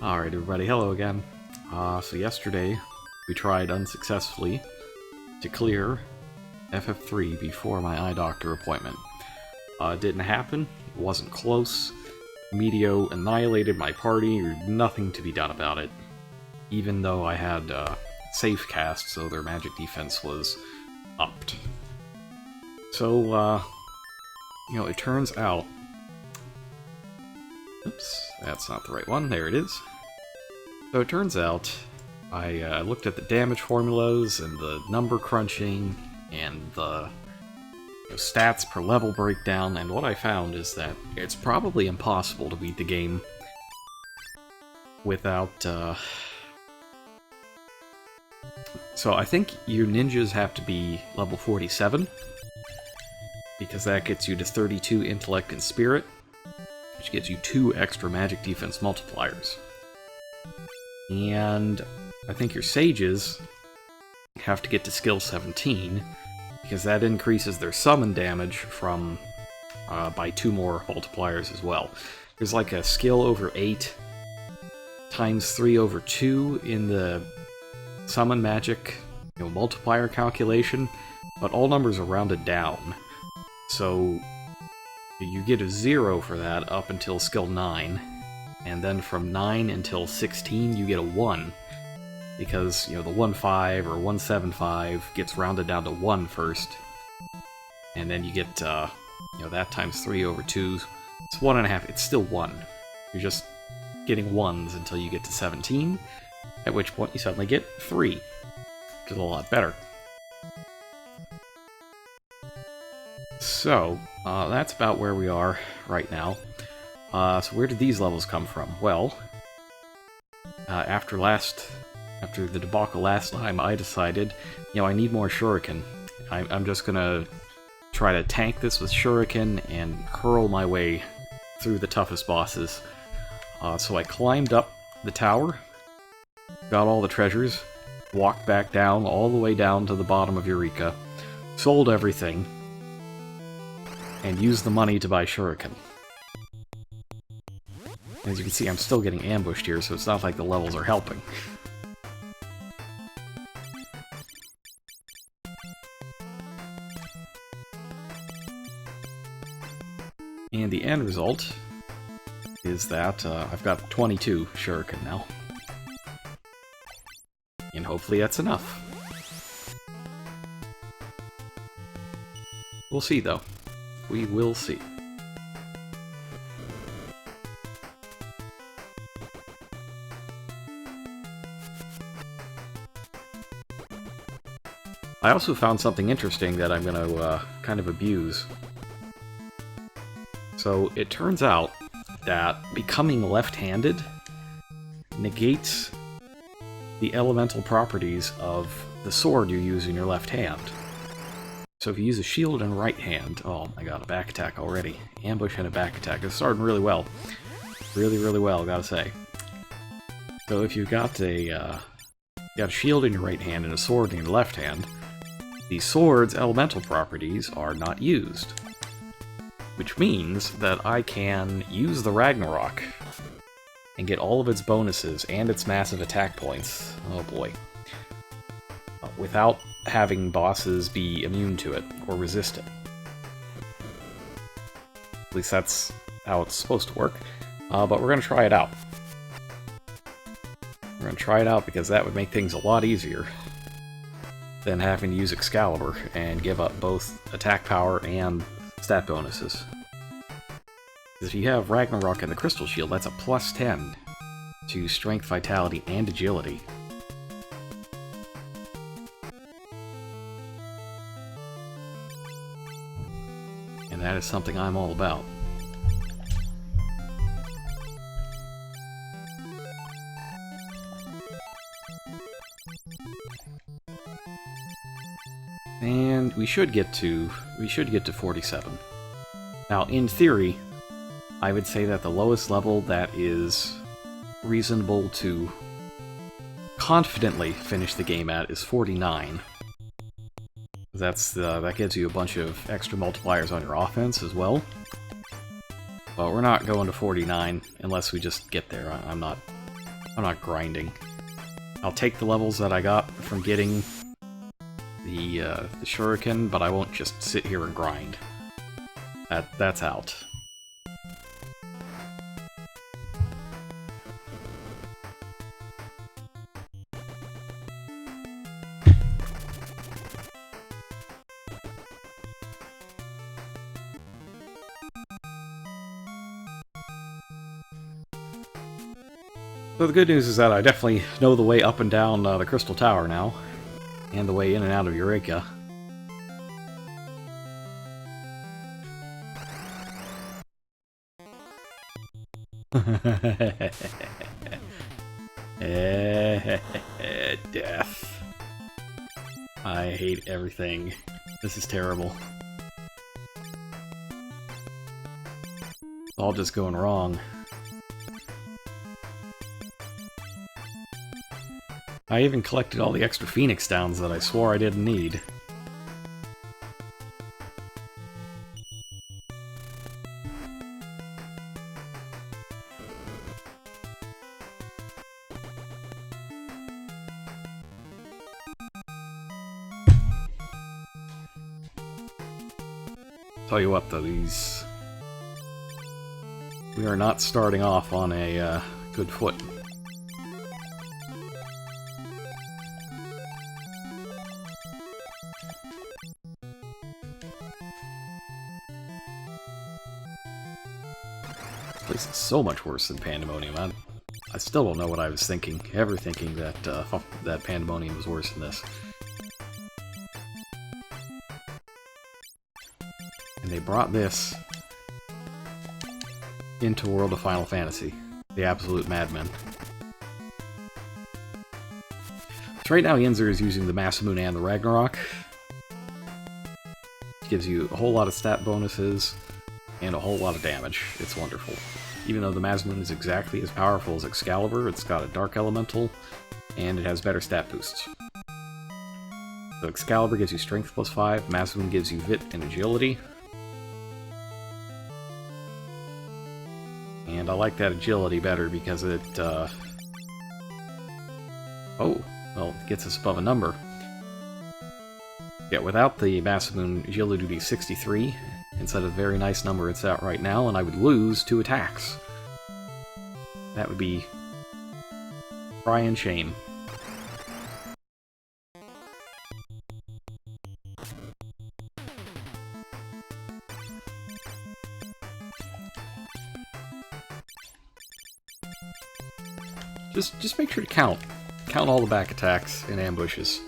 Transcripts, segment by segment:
Alright everybody, hello again. So yesterday we tried unsuccessfully to clear FF3 before my eye doctor appointment. It didn't happen, it wasn't close. Meteo annihilated my party, nothing to be done about it. Even though I had safe cast, so their magic defense was upped. So, it turns out... Oops, that's not the right one, there it is. So it turns out, I looked at the damage formulas and the number crunching and the stats per level breakdown, and what I found is that it's probably impossible to beat the game without... So I think your ninjas have to be level 47, because that gets you to 32 intellect and spirit, which gives you 2 extra magic defense multipliers. And I think your sages have to get to skill 17, because that increases their summon damage from by 2 more multipliers as well. There's like a skill over 8 times 3 over 2 in the summon magic multiplier calculation, but all numbers are rounded down. So you get a 0 for that up until skill 9. And then from 9 until 16, you get a 1, because, the 1-5 or 1-7-5 gets rounded down to 1 first, and then you get, that times 3 over 2, it's 1.5, it's still 1. You're just getting 1s until you get to 17, at which point you suddenly get 3, which is a lot better. So, that's about where we are right now. So where did these levels come from? Well, after the debacle last time, I decided, I need more shuriken. I'm just gonna try to tank this with shuriken and hurl my way through the toughest bosses. So I climbed up the tower, got all the treasures, walked back down, all the way down to the bottom of Eureka, sold everything, and used the money to buy shuriken. As you can see, I'm still getting ambushed here, so it's not like the levels are helping. And the end result is that I've got 22 shuriken now. And hopefully that's enough. We'll see, though. We will see. I also found something interesting that I'm going to kind of abuse. So it turns out that becoming left-handed negates the elemental properties of the sword you use in your left hand. So if you use a shield in right hand... Oh my god, a back attack already. Ambush and a back attack. It's starting really well. Really, really well, gotta say. So if you've got a shield in your right hand and a sword in your left hand, the sword's elemental properties are not used. Which means that I can use the Ragnarok and get all of its bonuses and its massive attack points, oh boy, without having bosses be immune to it or resist it. At least that's how it's supposed to work, but we're going to try it out. We're going to try it out because that would make things a lot easier than having to use Excalibur and give up both attack power and stat bonuses. If you have Ragnarok and the Crystal Shield, that's a plus 10 to Strength, Vitality, and Agility. And that is something I'm all about. And we should get to 47. Now, in theory, I would say that the lowest level that is reasonable to confidently finish the game at is 49. That gives you a bunch of extra multipliers on your offense as well. But we're not going to 49 unless we just get there. I'm not I'm not grinding. I'll take the levels that I got from getting the shuriken, but I won't just sit here and grind. That's out. So the good news is that I definitely know the way up and down the Crystal Tower now, and the way in and out of Eureka. Death. I hate everything. This is terrible. It's all just going wrong. I even collected all the extra Phoenix Downs that I swore I didn't need. Tell you what, though, these... We are not starting off on a good foot. This is so much worse than Pandemonium. I still don't know what I was thinking, ever thinking that that Pandemonium was worse than this. And they brought this into World of Final Fantasy. The absolute madmen. So right now Yinzer is using the Masamune and the Ragnarok. It gives you a whole lot of stat bonuses and a whole lot of damage. It's wonderful. Even though the Masamune is exactly as powerful as Excalibur, it's got a Dark Elemental, and it has better stat boosts. So Excalibur gives you Strength plus 5, Masamune gives you Vit and Agility. And I like that Agility better because it, oh, well, it gets us above a number. Yeah, without the Masamune, Agility would be 63, instead of the very nice number it's at right now, and I would lose 2 attacks. That would be cry and shame. Just make sure to count all the back attacks and ambushes.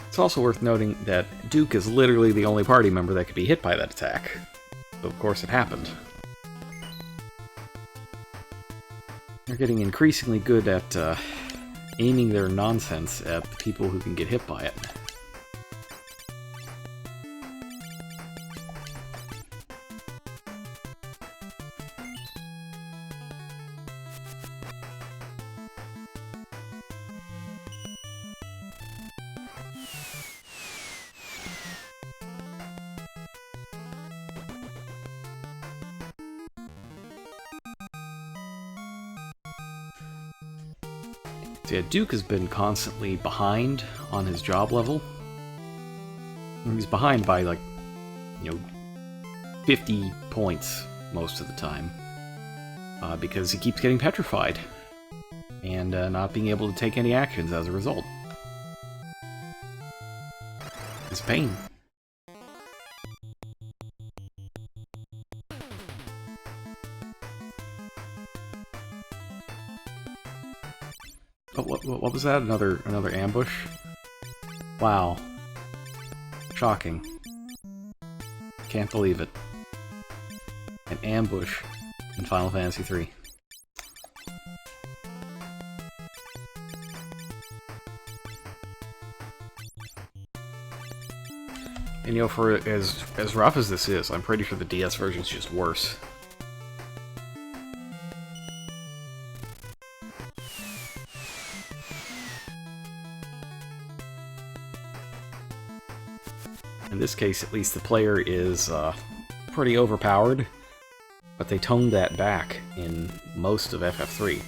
It's also worth noting that Duke is literally the only party member that could be hit by that attack. So of course it happened. They're getting increasingly good at aiming their nonsense at the people who can get hit by it. So yeah, Duke has been constantly behind on his job level. And he's behind by, like, 50 points most of the time. Because he keeps getting petrified. And not being able to take any actions as a result. It's pain. Oh, what was that? Another ambush? Wow. Shocking. Can't believe it. An ambush in Final Fantasy III. And for as rough as this is, I'm pretty sure the DS version is just worse. In this case, at least the player is pretty overpowered, But they toned that back in most of FF3.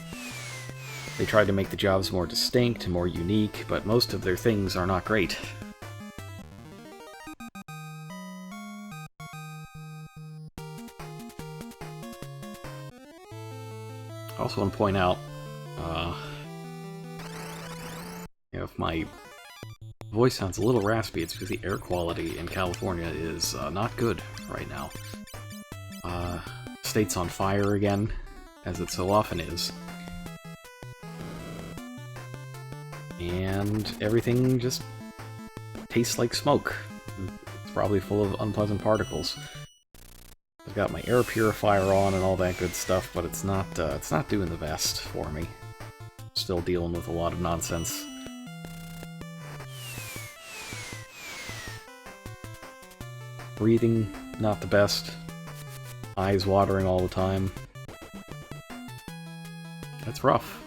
They tried to make the jobs more distinct, more unique, but most of their things are not great. I also want to point out, if my voice sounds a little raspy, it's because the air quality in California is not good right now. State's on fire again, as it so often is. And everything just tastes like smoke. It's probably full of unpleasant particles. I've got my air purifier on and all that good stuff, but it's not doing the best for me. Still dealing with a lot of nonsense. Breathing, not the best. Eyes watering all the time. That's rough.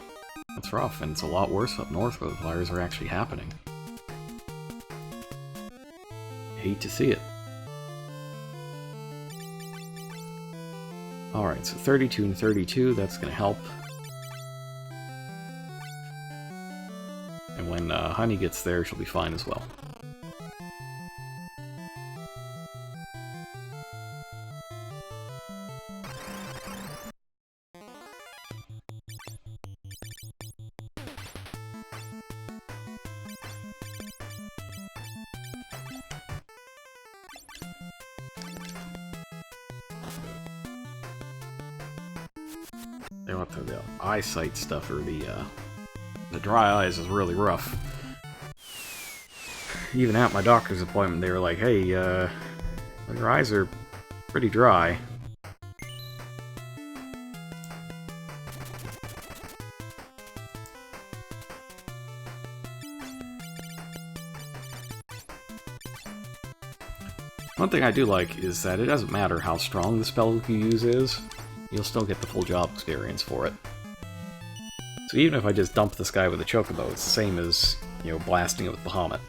That's rough, and it's a lot worse up north where the fires are actually happening. Hate to see it. Alright, so 32 and 32, that's gonna help. And when Honey gets there, she'll be fine as well. They went through the eyesight stuff, or the dry eyes is really rough. Even at my doctor's appointment, they were like, hey, your eyes are pretty dry. One thing I do like is that it doesn't matter how strong the spell you use is, you'll still get the full job experience for it. So even if I just dump this guy with a chocobo, it's the same as, you know, blasting it with Bahamut.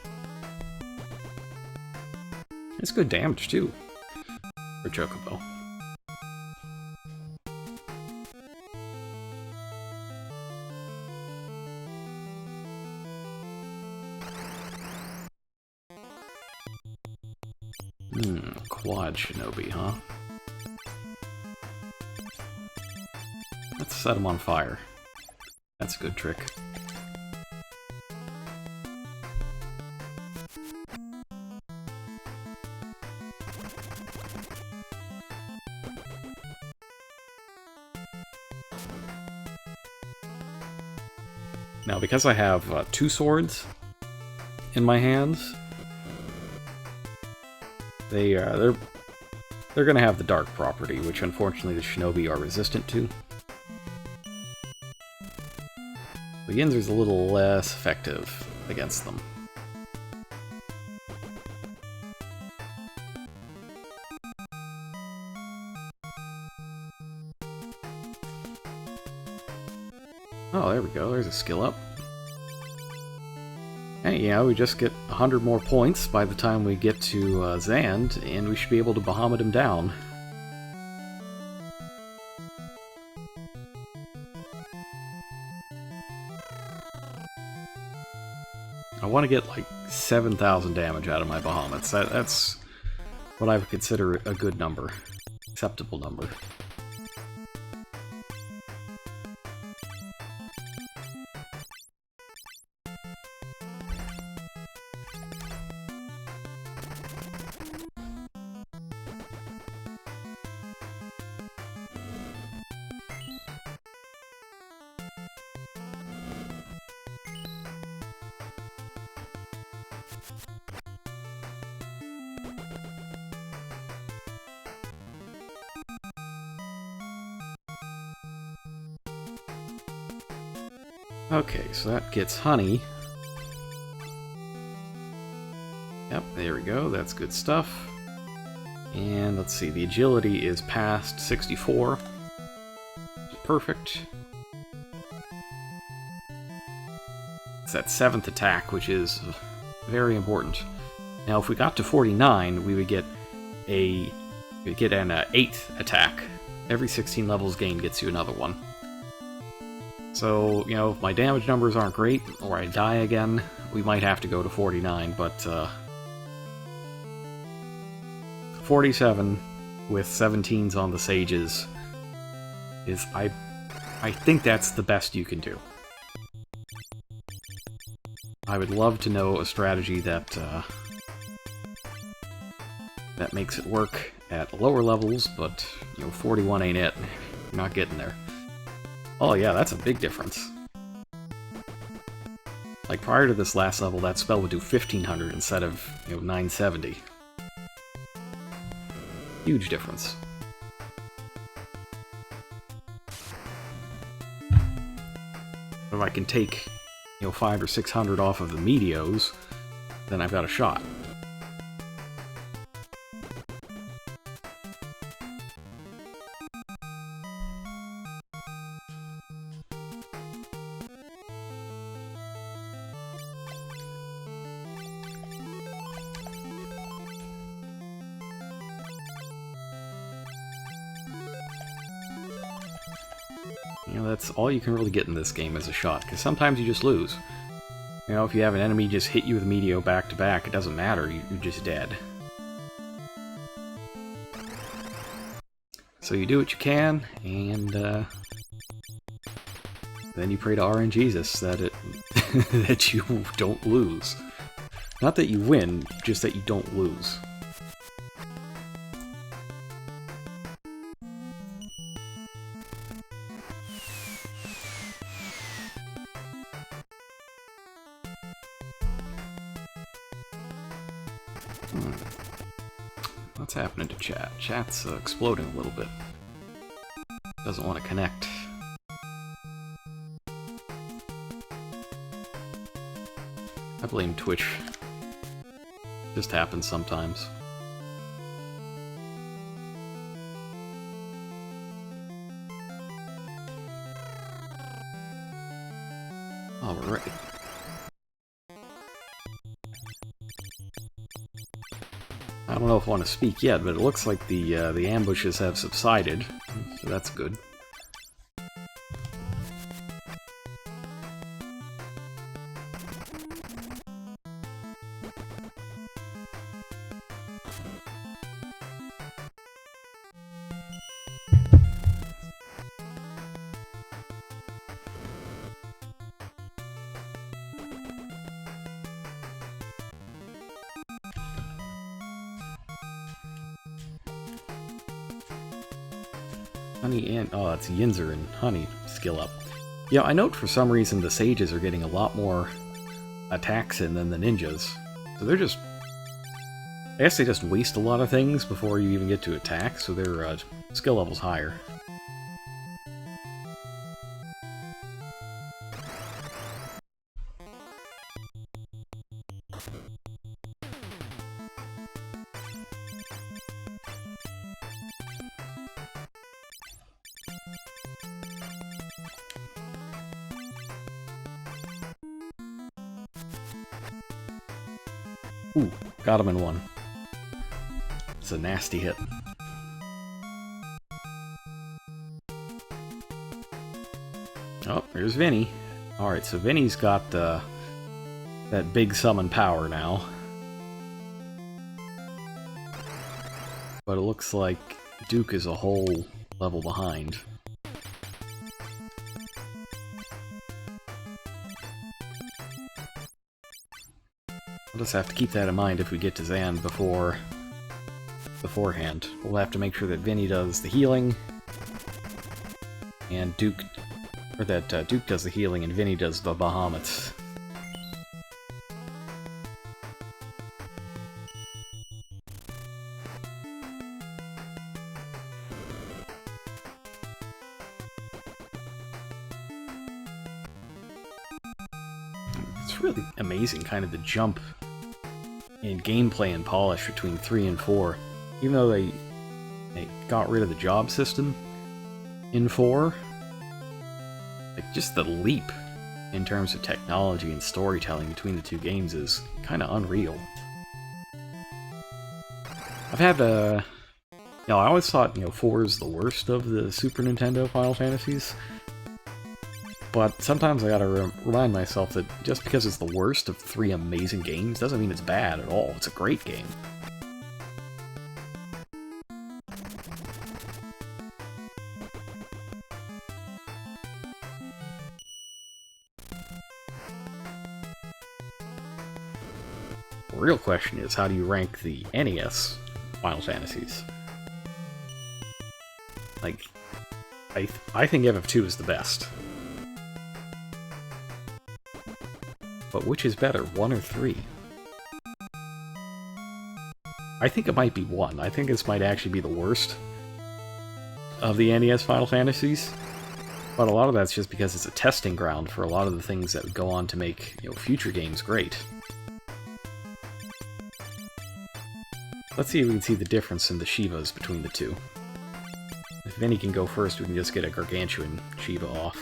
It's good damage, too, for chocobo. Quad Shinobi, huh? Let's set him on fire. That's a good trick. Now, because I have 2 swords in my hands, they're gonna have the dark property, which unfortunately the shinobi are resistant to. The Ginzer's a little less effective against them. Oh, there we go, there's a skill up. Hey, yeah, we just get 100 more points by the time we get to Zand, and we should be able to Bahamut him down. I want to get like 7,000 damage out of my Bahamuts. That's what I would consider a good number. Acceptable number. Okay, so that gets Honey. Yep, there we go, that's good stuff. And let's see, the agility is past 64. Perfect. It's that 7th attack, which is very important. Now, if we got to 49, we would get an 8th attack, Every 16 levels gained gets you another one. So, you know, if my damage numbers aren't great, or I die again, we might have to go to 49, but 47 with 17s on the sages is, I think that's the best you can do. I would love to know a strategy that that makes it work at lower levels, but, you know, 41 ain't it. You're not getting there. Oh yeah, that's a big difference. Like, prior to this last level, that spell would do 1500 instead of, you know, 970. Huge difference. If I can take, you know, 500 or 600 off of the Meteos, then I've got a shot. You know, that's all you can really get in this game as a shot, because sometimes you just lose. You know, if you have an enemy just hit you with Meteo back to back, it doesn't matter, you're just dead. So you do what you can, and then you pray to RNGesus that that you don't lose. Not that you win, just that you don't lose. What's happening to chat? Chat's exploding a little bit. Doesn't want to connect. I blame Twitch. Just happens sometimes. Alright. I don't know if I want to speak yet, but it looks like the ambushes have subsided, so that's good. Honey and... oh, it's Yinzer and Honey skill up. Yeah, I note for some reason the sages are getting a lot more attacks in than the ninjas. So they're just... I guess they just waste a lot of things before you even get to attack, so their skill level's higher. Ooh, got him in one. It's a nasty hit. Oh, there's Vinny. Alright, so Vinny's got that big summon power now. But it looks like Duke is a whole level behind. We'll just have to keep that in mind if we get to Zan beforehand. We'll have to make sure that Vinny does the healing, and Duke does the healing and Vinny does the Bahamut's. It's really amazing, kind of the jump in gameplay and polish between 3 and 4. Even though they got rid of the job system in 4, like, just the leap in terms of technology and storytelling between the two games is kind of unreal. I've had Now, I always thought, 4 is the worst of the Super Nintendo Final Fantasies. But sometimes I gotta remind myself that just because it's the worst of 3 amazing games doesn't mean it's bad at all. It's a great game. The real question is, how do you rank the NES Final Fantasies? Like, I think FF2 is the best. But which is better, 1 or 3? I think it might be 1. I think this might actually be the worst of the NES Final Fantasies. But a lot of that's just because it's a testing ground for a lot of the things that would go on to make, future games great. Let's see if we can see the difference in the Shivas between the two. If Vinny can go first, we can just get a Gargantuan Shiva off.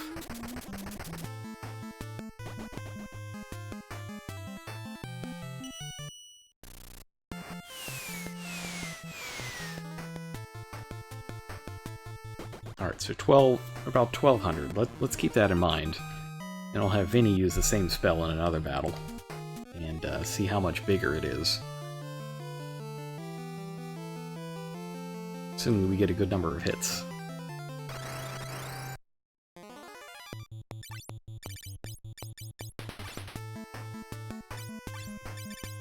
Alright, so about 1200. Let's keep that in mind. And I'll have Vinny use the same spell in another battle. And see how much bigger it is. Assuming we get a good number of hits.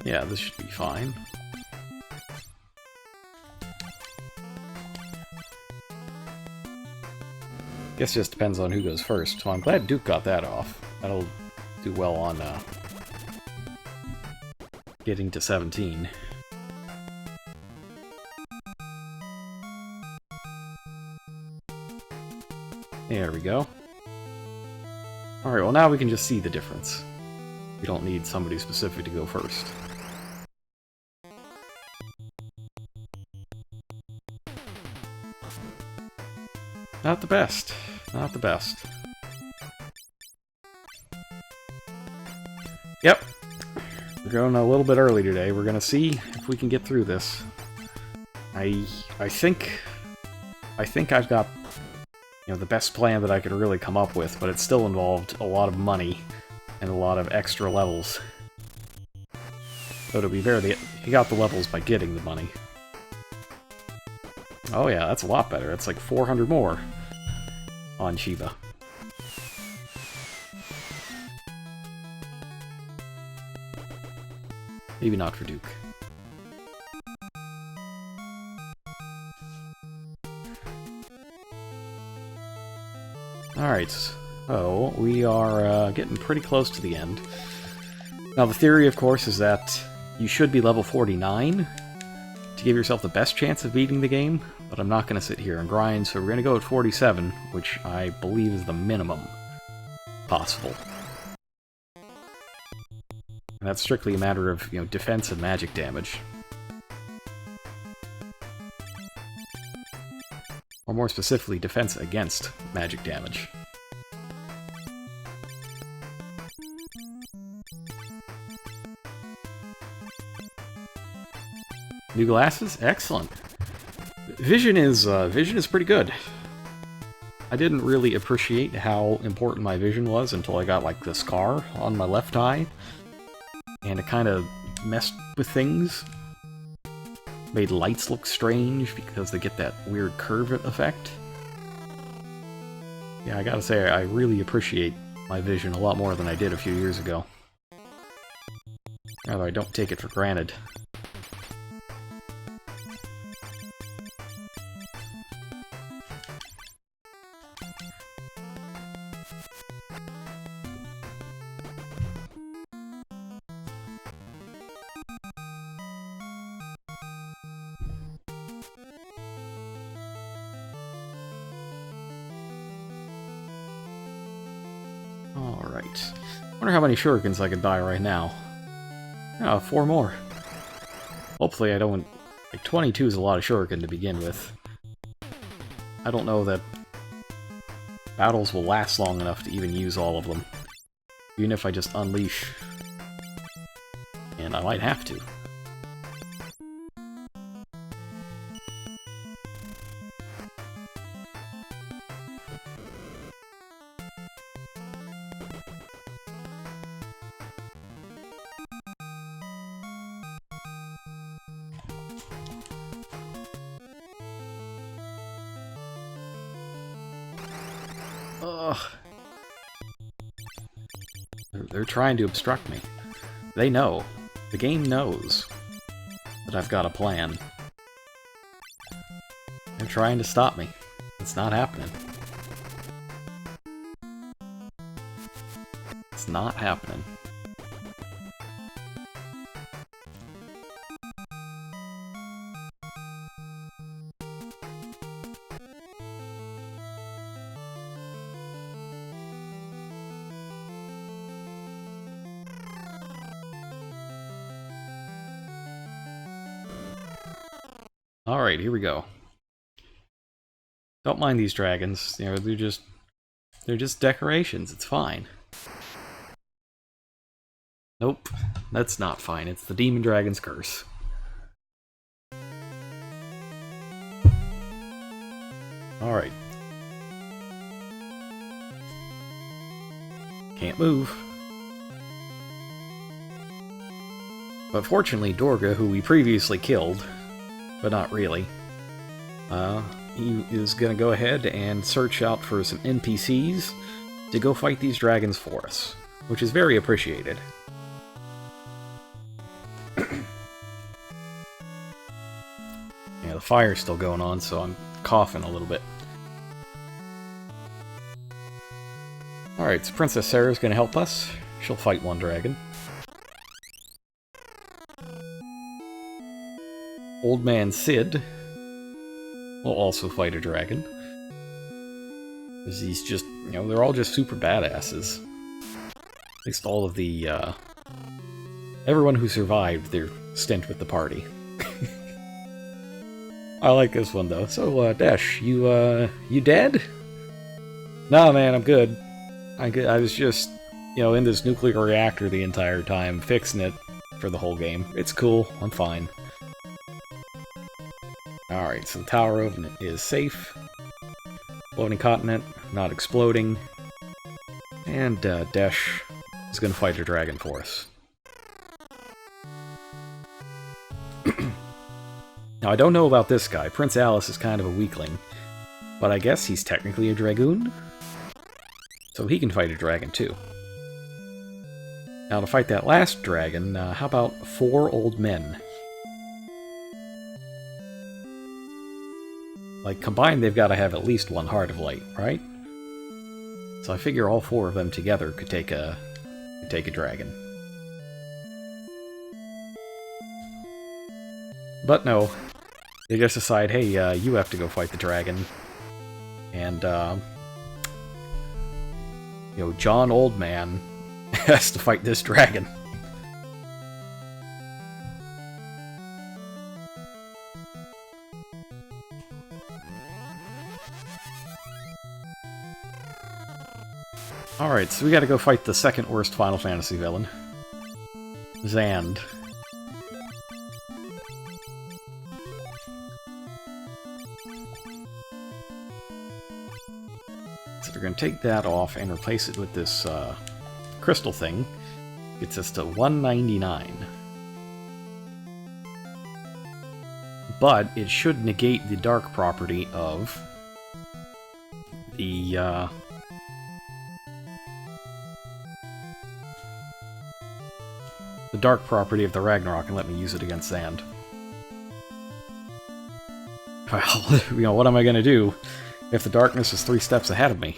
Yeah, this should be fine. Guess it just depends on who goes first. So I'm glad Duke got that off. That'll do well on getting to 17. There we go. Alright, well now we can just see the difference. We don't need somebody specific to go first. Not the best. Not the best. Yep. We're going a little bit early today. We're gonna see if we can get through this. I think I've got the best plan that I could really come up with, but it still involved a lot of money and a lot of extra levels. So to be fair, he got the levels by getting the money. Oh yeah, that's a lot better. That's like 400 more on Shiva. Maybe not for Duke. Alright, so we are getting pretty close to the end. Now the theory, of course, is that you should be level 49 to give yourself the best chance of beating the game, but I'm not going to sit here and grind, so we're going to go at 47, which I believe is the minimum possible. And that's strictly a matter of, defense and magic damage. Or more specifically, defense against magic damage. New glasses? Excellent. Vision is pretty good. I didn't really appreciate how important my vision was until I got, like, the scar on my left eye. And it kind of messed with things. Made lights look strange because they get that weird curve effect. Yeah, I gotta say, I really appreciate my vision a lot more than I did a few years ago. Although I don't take it for granted. Alright. Wonder how many shurikens I could buy right now. Oh, 4 more. Hopefully I don't... Like, 22 is a lot of shuriken to begin with. I don't know that battles will last long enough to even use all of them. Even if I just unleash. And I might have to. Ugh. They're trying to obstruct me. They know. The game knows that I've got a plan. They're trying to stop me. It's not happening. It's not happening. Alright, here we go. Don't mind these dragons, you know, they're just decorations, it's fine. Nope, that's not fine, it's the Demon Dragon's curse. Alright. Can't move. But fortunately, Dorga, who we previously killed, but not really, he is going to go ahead and search out for some NPCs to go fight these dragons for us, which is very appreciated. Yeah, the fire's still going on, so I'm coughing a little bit. Alright, so Princess Sarah's going to help us. She'll fight one dragon. Old Man Sid will also fight a dragon. Because he's just, you know, they're all just super badasses. At least all of the, everyone who survived their stint with the party. I like this one, though. So, Dash, you dead? No, man, I'm good. I was just, you know, in this nuclear reactor the entire time, fixing it for the whole game. It's cool. I'm fine. Alright, so the Tower Oven is safe. Floating continent, not exploding. And Dash is going to fight a dragon for us. Now, I don't know about this guy. Prince Alice is kind of a weakling. But I guess he's technically a dragoon? So he can fight a dragon too. Now, to fight that last dragon, how about 4 old men? Like, combined, they've got to have at least 1 Heart of Light, right? So I figure all 4 of them together could take a dragon. But no, they just decide, hey, you have to go fight the dragon. And, you know, John Oldman has to fight this dragon. Alright, so we gotta go fight the second worst Final Fantasy villain. Xand. So we're gonna take that off and replace it with this crystal thing. Gets us to 199. But it should negate the dark property of the dark property of the Ragnarok and let me use it against Xand. Well, you know, what am I gonna do if the darkness is 3 steps ahead of me?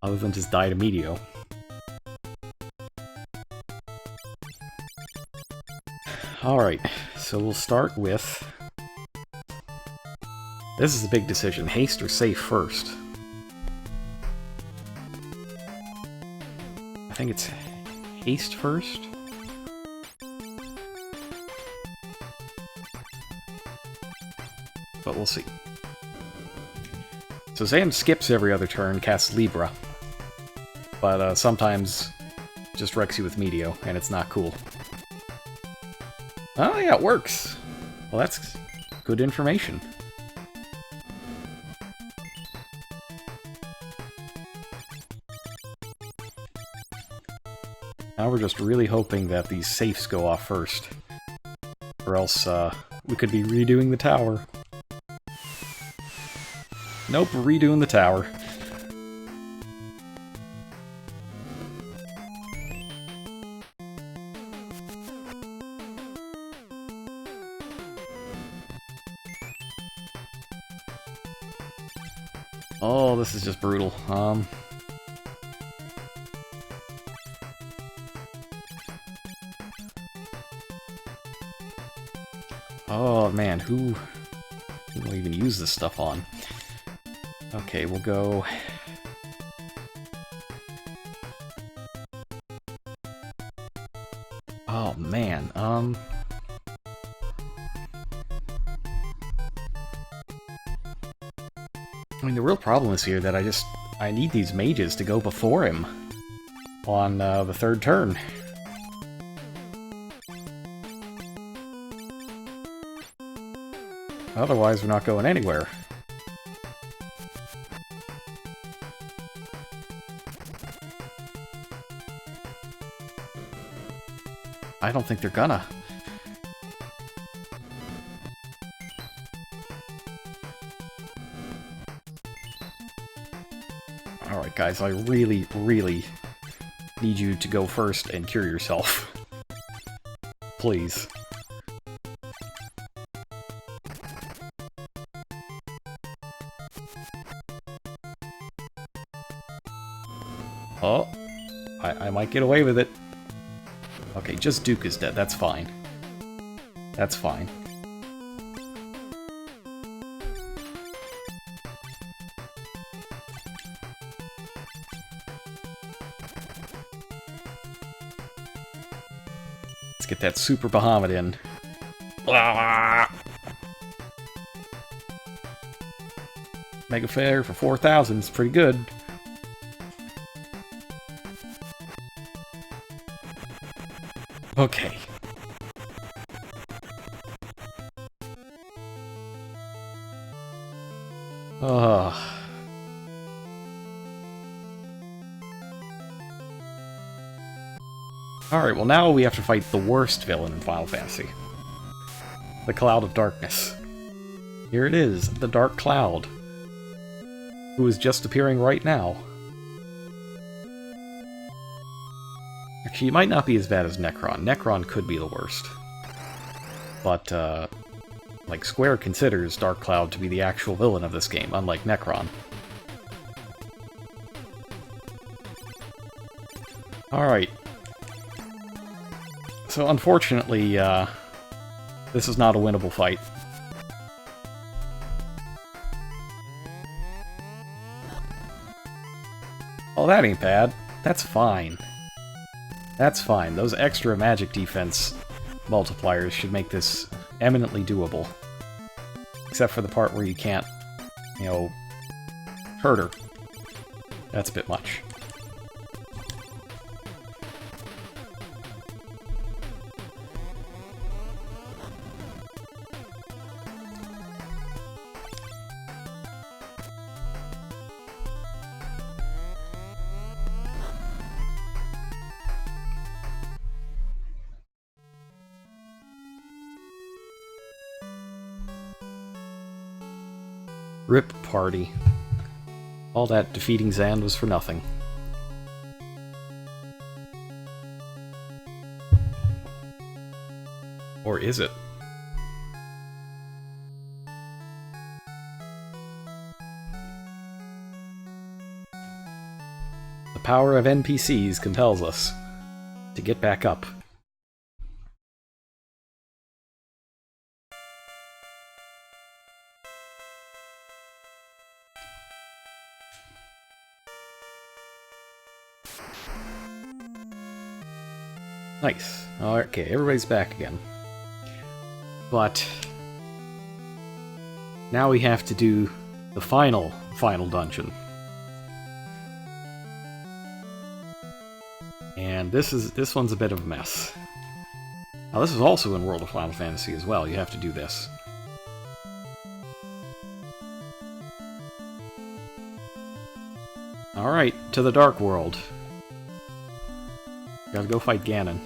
Other than just die to Meteor. Alright, so we'll start with... This is a big decision. Haste or safe first? I think it's haste first? But we'll see. So Xand skips every other turn, casts Libra. But sometimes just wrecks you with Meteor, and it's not cool. Oh yeah, it works! Well, that's good information. Now we're just really hoping that these safes go off first. Or else, we could be redoing the tower. Nope, we're redoing the tower. Oh, this is just brutal. Oh man, who will even use this stuff on? Okay, we'll go... Oh man, I mean, the real problem is here that I need these mages to go before him on the third turn. Otherwise, we're not going anywhere. I don't think they're gonna. Alright guys, I really, really need you to go first and cure yourself. Please. Oh, I might get away with it. Okay, just Duke is dead, that's fine. That's fine. Let's get that Super Bahamut in. Ah! Mega Fair for 4,000 is pretty good. Okay. Alright, well now we have to fight the worst villain in Final Fantasy. The Cloud of Darkness. Here it is, the Dark Cloud. Who is just appearing right now. Actually, it might not be as bad as Necron. Necron could be the worst. But, like, Square considers Dark Cloud to be the actual villain of this game, unlike Necron. Alright. So, unfortunately, this is not a winnable fight. Oh, that ain't bad. That's fine. That's fine. Those extra magic defense multipliers should make this eminently doable. Except for the part where you can't, you know, hurt her. That's a bit much. RIP party. All that defeating Zand was for nothing. Or is it? The power of NPCs compels us to get back up. Nice. Okay, everybody's back again. But now we have to do the final dungeon. And this one's a bit of a mess. Now this is also in World of Final Fantasy as well, you have to do this. Alright, to the Dark World. Gotta go fight Ganon.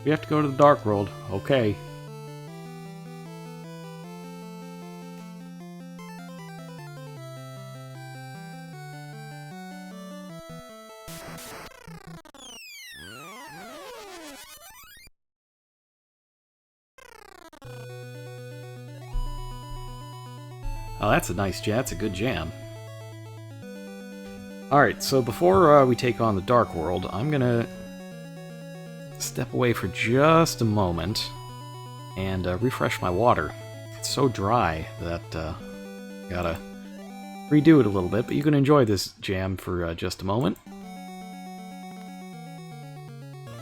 We have to go to the Dark World. Okay. Oh, that's a nice jam. That's a good jam. Alright, so before we take on the Dark World, I'm gonna step away for just a moment and refresh my water. It's so dry that gotta redo it a little bit, but you can enjoy this jam for just a moment.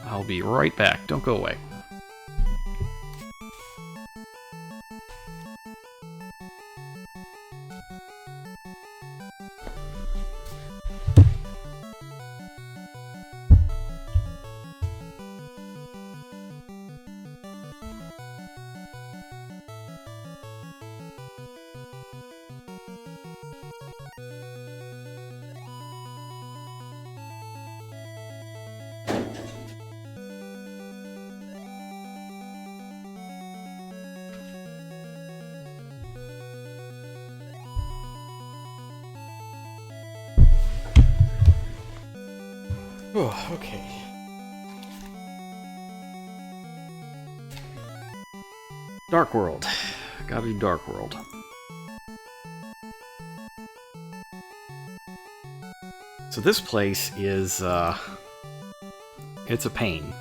I'll be right back. Don't go away. Oh, okay. Dark World. Gotta do Dark World. So this place is, it's a pain.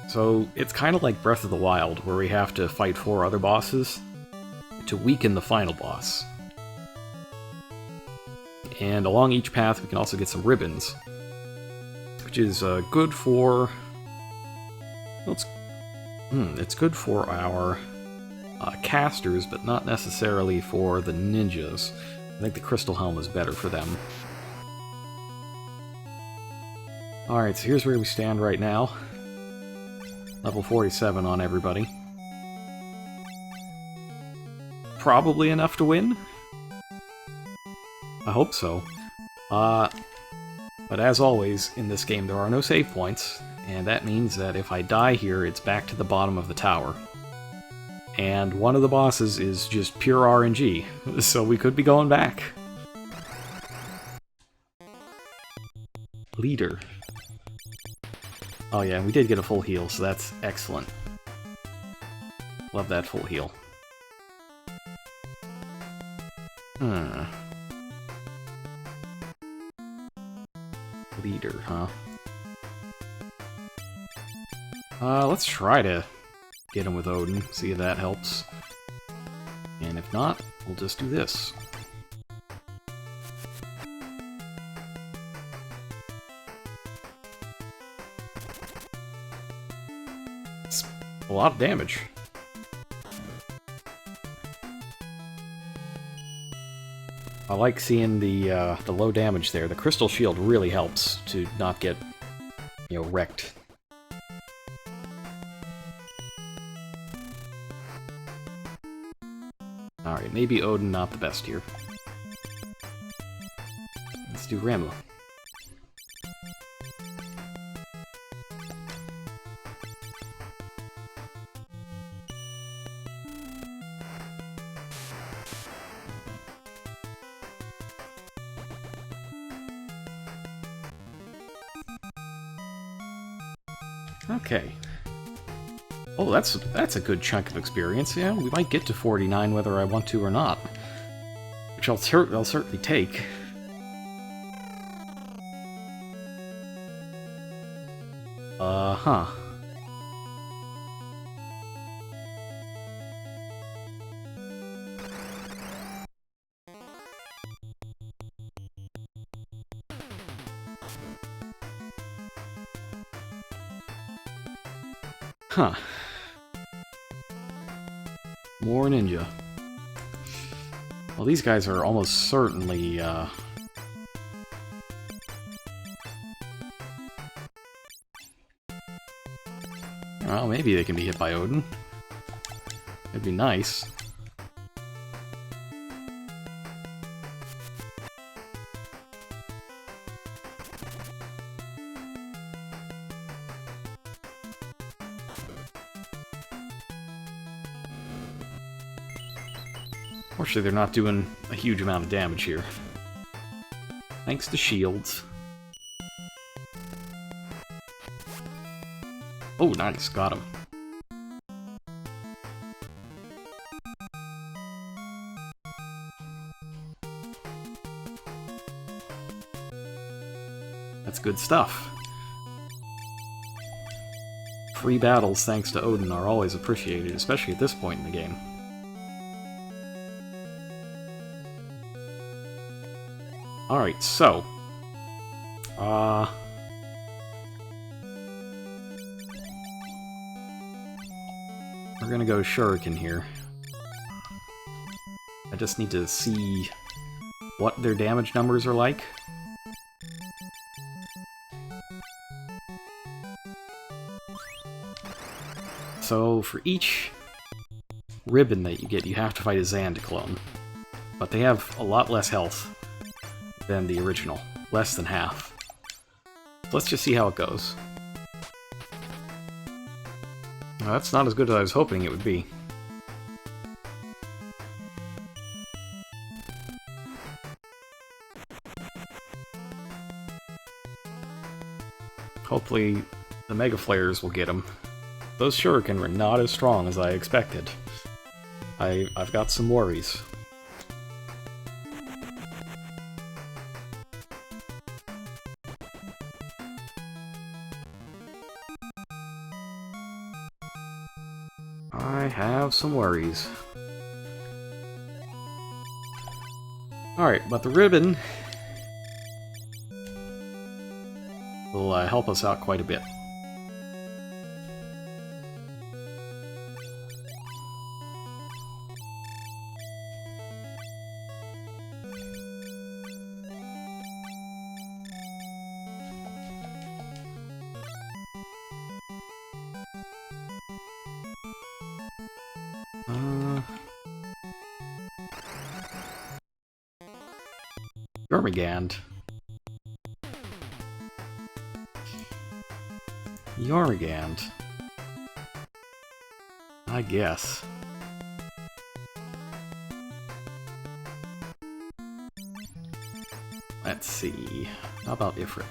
So it's kind of like Breath of the Wild, where we have to fight 4 other bosses to weaken the final boss. And along each path we can also get some ribbons, which is good for... Well, it's good for our casters, but not necessarily for the ninjas. I think the Crystal Helm is better for them. Alright, so here's where we stand right now. Level 47 on everybody. Probably enough to win? I hope so. But as always, in this game there are no save points, and that means that if I die here, it's back to the bottom of the tower. And one of the bosses is just pure RNG, so we could be going back. Leader. Oh yeah, we did get a full heal, so that's excellent. Love that full heal. Leader, huh? Let's try to get him with Odin, see if that helps. And if not, we'll just do this. It's a lot of damage. I like seeing the low damage there. The Crystal Shield really helps to not get, you know, wrecked. Alright, maybe Odin not the best here. Let's do Ramuh. Okay. Oh, that's a good chunk of experience. Yeah, we might get to 49 whether I want to or not. Which I'll certainly take. Huh. Huh. More ninja. Well, these guys are almost certainly, well, maybe they can be hit by Odin. It'd be nice. Fortunately, they're not doing a huge amount of damage here. Thanks to shields. Oh, nice. Got him. That's good stuff. Free battles thanks to Odin are always appreciated, especially at this point in the game. Alright, so... we're gonna go Shuriken here. I just need to see what their damage numbers are like. So, for each ribbon that you get, you have to fight a Xand clone. But they have a lot less health than the original. Less than half. Let's just see how it goes. Well, that's not as good as I was hoping it would be. Hopefully the Mega Flares will get him. Those Shuriken were not as strong as I expected. I've got some worries. I have some worries. Alright, but the ribbon will help us out quite a bit. Jormungand. Jormungand. I guess. Let's see. How about Ifrit?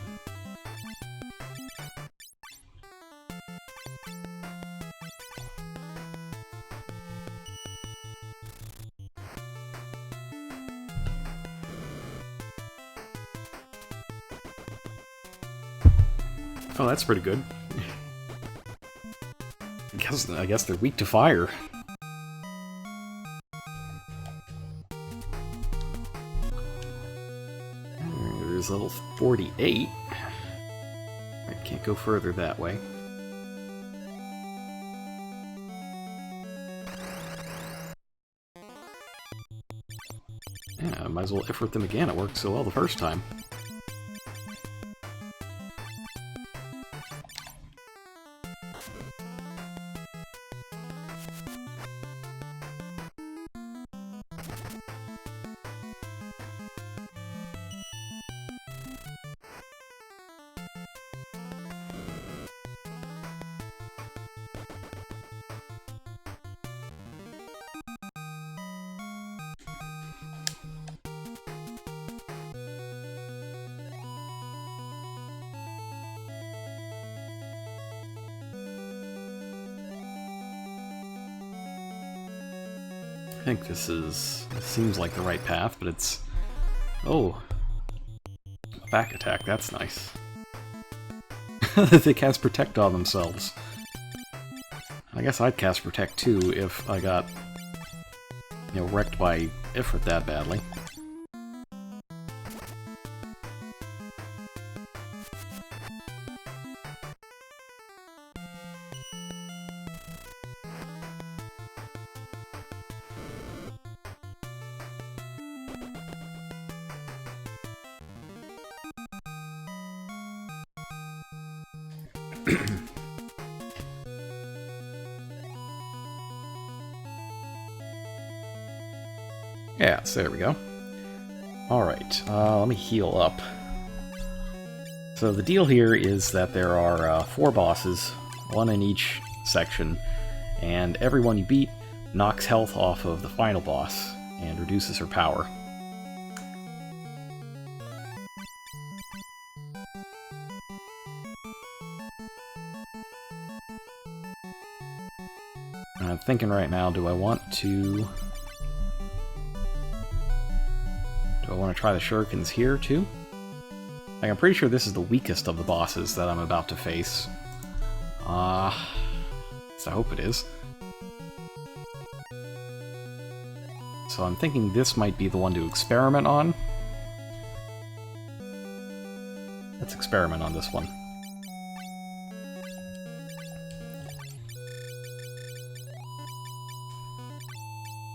Oh, that's pretty good. I guess they're weak to fire. There's level 48. I can't go further that way. Yeah, I might as well Ifrit them again. It worked so well the first time. I think this seems like the right path, but it's... Oh. Back attack, that's nice. They cast Protect on themselves. I guess I'd cast Protect too if I got, wrecked by Ifrit that badly. Yeah, so there we go. Alright, let me heal up. So the deal here is that there are 4 bosses, 1 in each section, and every one you beat knocks health off of the final boss and reduces her power. And I'm thinking right now, do I want to try the shurikens here too? Like, I'm pretty sure this is the weakest of the bosses that I'm about to face. At least I hope it is. So I'm thinking this might be the one to experiment on. Let's experiment on this one.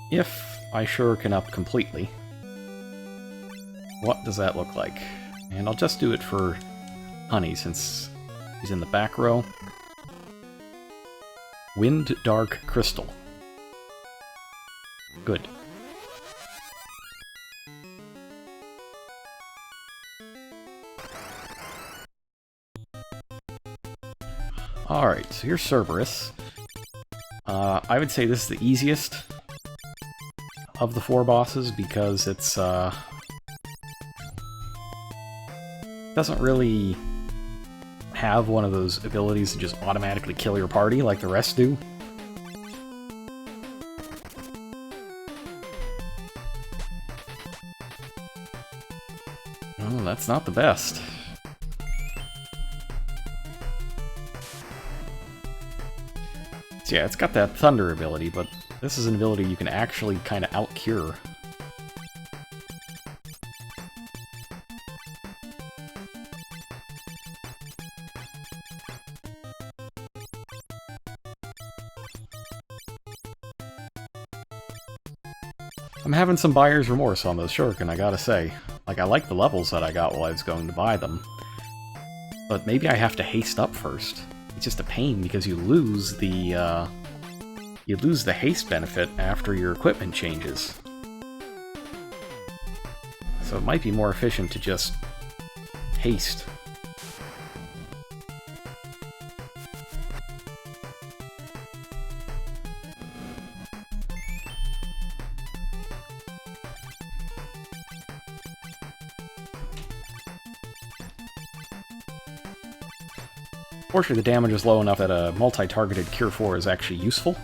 If I shuriken up completely, what does that look like? And I'll just do it for Honey, since he's in the back row. Wind Dark Crystal. Good. Alright, so here's Cerberus. I would say this is the easiest of the 4 bosses because it's, doesn't really have one of those abilities to just automatically kill your party like the rest do. Oh, that's not the best. So yeah, it's got that thunder ability, but this is an ability you can actually kind of out-cure. I'm having some buyer's remorse on those shuriken, I gotta say. Like, I like the levels that I got while I was going to buy them. But maybe I have to haste up first. It's just a pain because you lose the haste benefit after your equipment changes. So it might be more efficient to just haste. Fortunately, the damage is low enough that a multi-targeted Cure 4 is actually useful.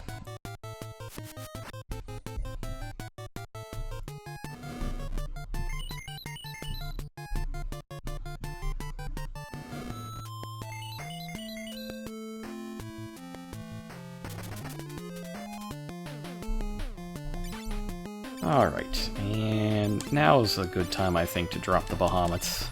Alright, and now is a good time, I think, to drop the Bahamut's.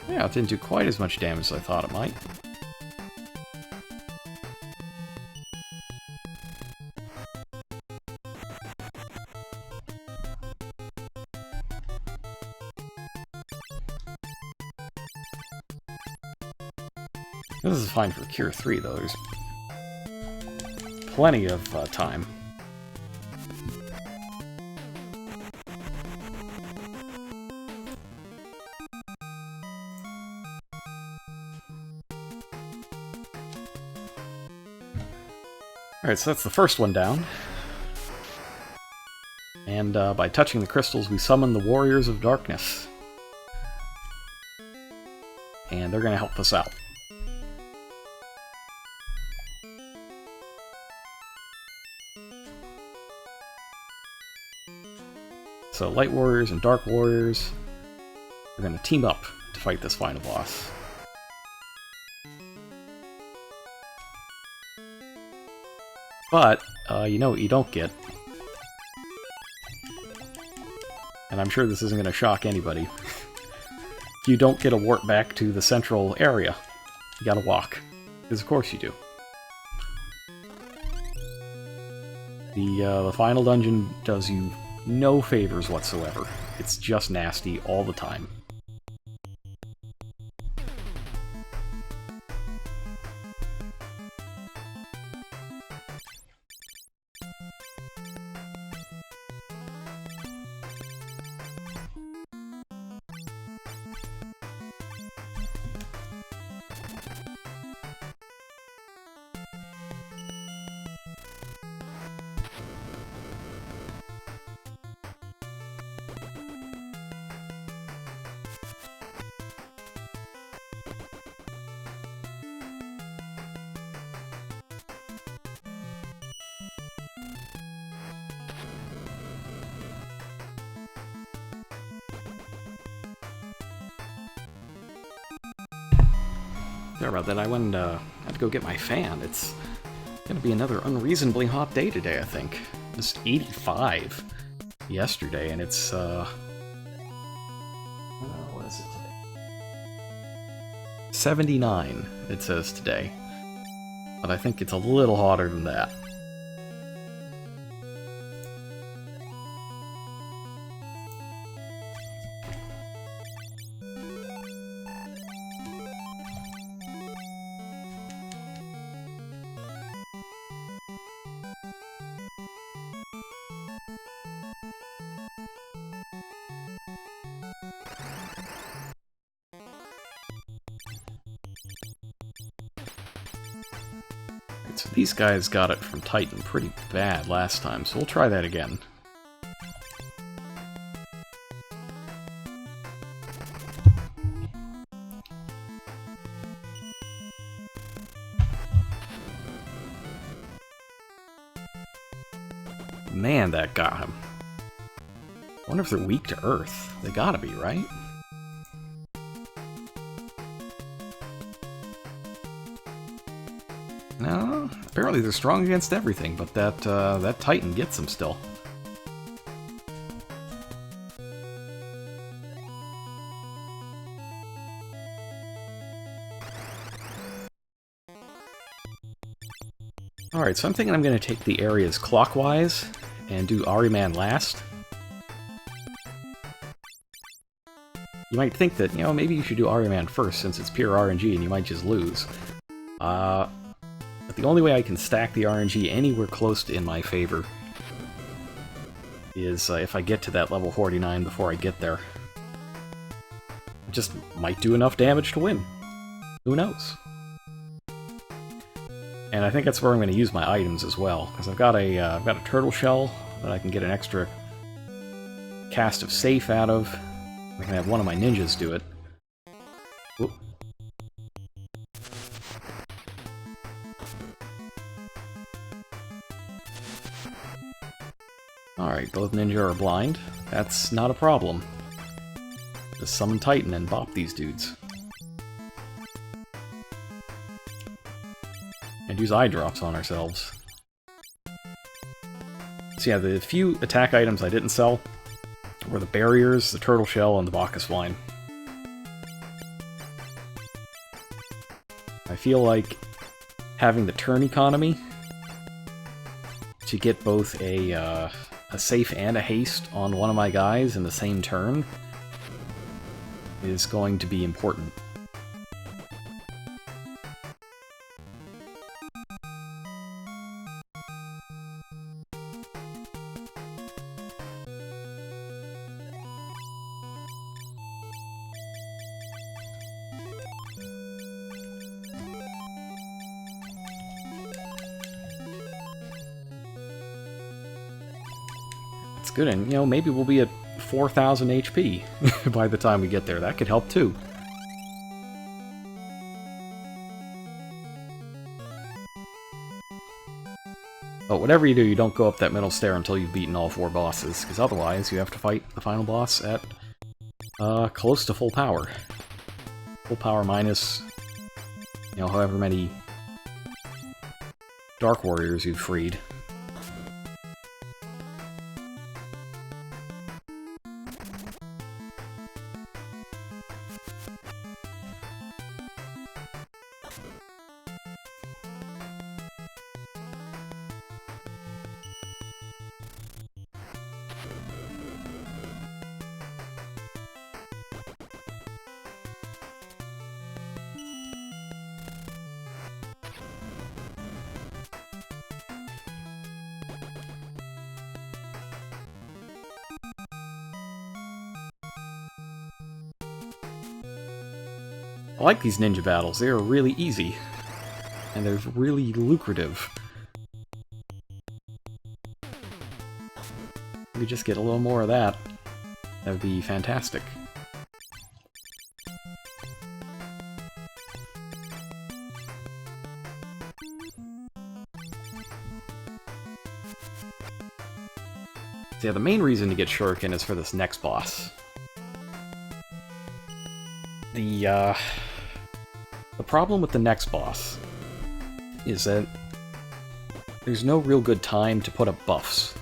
Yeah, it didn't do quite as much damage as I thought it might. This is fine for Cure 3, though. There's plenty of time. Alright, so that's the first one down. And by touching the crystals, we summon the Warriors of Darkness. And they're going to help us out. So Light Warriors and Dark Warriors are going to team up to fight this final boss. But, you know what you don't get. And I'm sure this isn't going to shock anybody. You don't get a warp back to the central area. You gotta walk. Because of course you do. The final dungeon does you no favors whatsoever. It's just nasty all the time. Sorry about that, I went and had to go get my fan. It's gonna be another unreasonably hot day today, I think. It was 85 yesterday, and it's, what is it today? 79, it says today. But I think it's a little hotter than that. So these guys got it from Titan pretty bad last time, so we'll try that again. Man, that got him. I wonder if they're weak to Earth. They gotta be, right? No, apparently they're strong against everything, but that Titan gets them still. Alright, so I'm thinking I'm going to take the areas clockwise and do Ahriman last. You might think that, you know, maybe you should do Ahriman first since it's pure RNG and you might just lose. But the only way I can stack the RNG anywhere close to in my favor is if I get to that level 49 before I get there. It just might do enough damage to win. Who knows? And I think that's where I'm going to use my items as well, because I've got a turtle shell that I can get an extra cast of safe out of. I can have one of my ninjas do it. Whoop. Alright, both ninja are blind. That's not a problem. Just summon Titan and bop these dudes. And use eye drops on ourselves. So yeah, the few attack items I didn't sell were the barriers, the turtle shell, and the Bacchus wine. I feel like having the turn economy to get both a safe and a haste on one of my guys in the same turn is going to be important. Good, and, you know, maybe we'll be at 4,000 HP by the time we get there. That could help, too. But whatever you do, you don't go up that middle stair until you've beaten all 4 bosses, because otherwise you have to fight the final boss at close to full power. Full power minus, you know, however many Dark Warriors you've freed. I like these ninja battles. They are really easy. And they're really lucrative. If we just get a little more of that, that would be fantastic. So yeah, the main reason to get Shuriken is for this next boss. The problem with the next boss is that there's no real good time to put up buffs,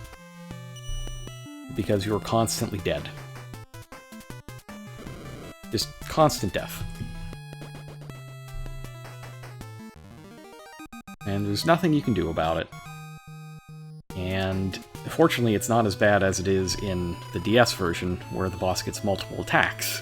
because you're constantly dead. Just constant death. And there's nothing you can do about it. And fortunately, it's not as bad as it is in the DS version, where the boss gets multiple attacks.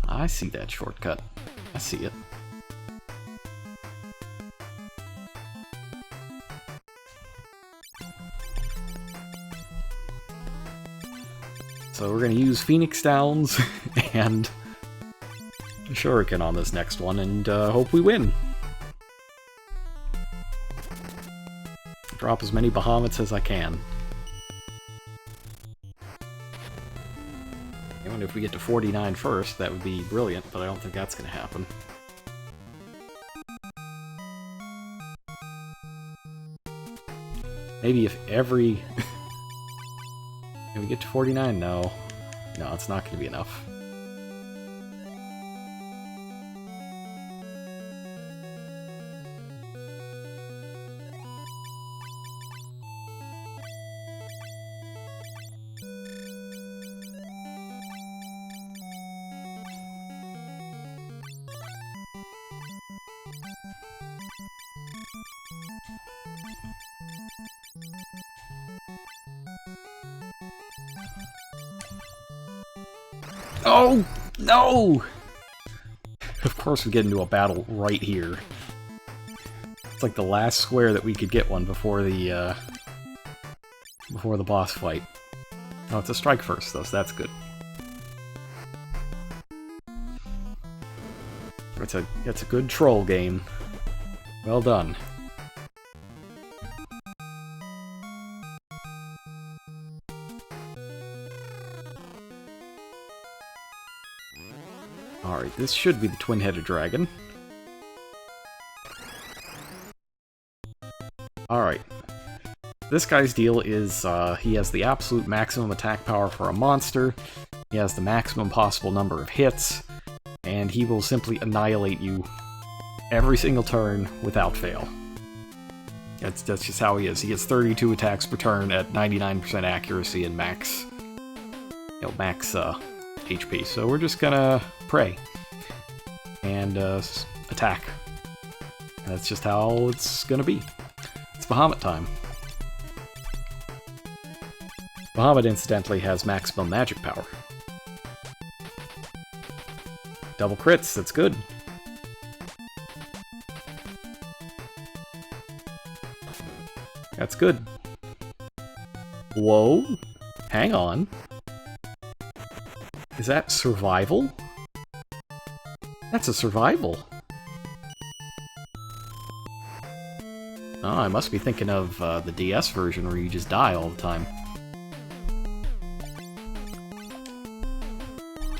I see that shortcut. I see it. So we're going to use Phoenix Downs and Shuriken on this next one, and hope we win. Drop as many Bahamut's as I can. And if we get to 49 first, that would be brilliant, but I don't think that's going to happen. Maybe if every... Can we get to 49? No. No, it's not going to be enough. Oh, no! Of course we get into a battle right here. It's like the last square that we could get one before the boss fight. Oh, it's a strike first, though, so that's good. It's a good troll game. Well done. Alright, this should be the twin-headed dragon. Alright. This guy's deal is, he has the absolute maximum attack power for a monster, he has the maximum possible number of hits, and he will simply annihilate you every single turn without fail. That's just how he is. He gets 32 attacks per turn at 99% accuracy and max HP. So we're just gonna pray and attack. And that's just how it's gonna be. It's Bahamut time. Bahamut, incidentally, has maximum magic power. Double crits, that's good. That's good. Whoa. Hang on. Is that survival? That's a survival. Oh, I must be thinking of the DS version where you just die all the time.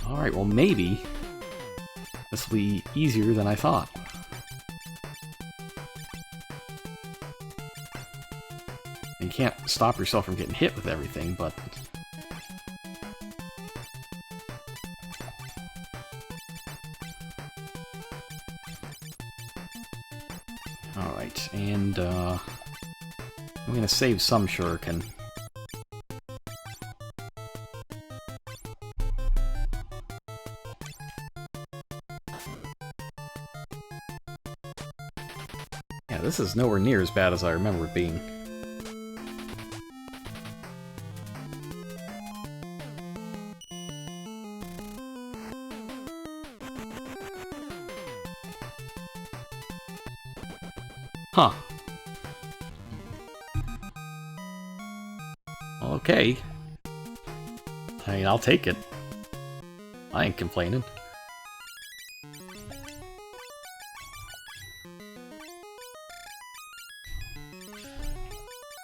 Alright, well maybe this will be easier than I thought. You can't stop yourself from getting hit with everything, but... Alright, and I'm gonna save some shuriken. Yeah, this is nowhere near as bad as I remember it being. Huh. Okay. I mean, I'll take it. I ain't complaining.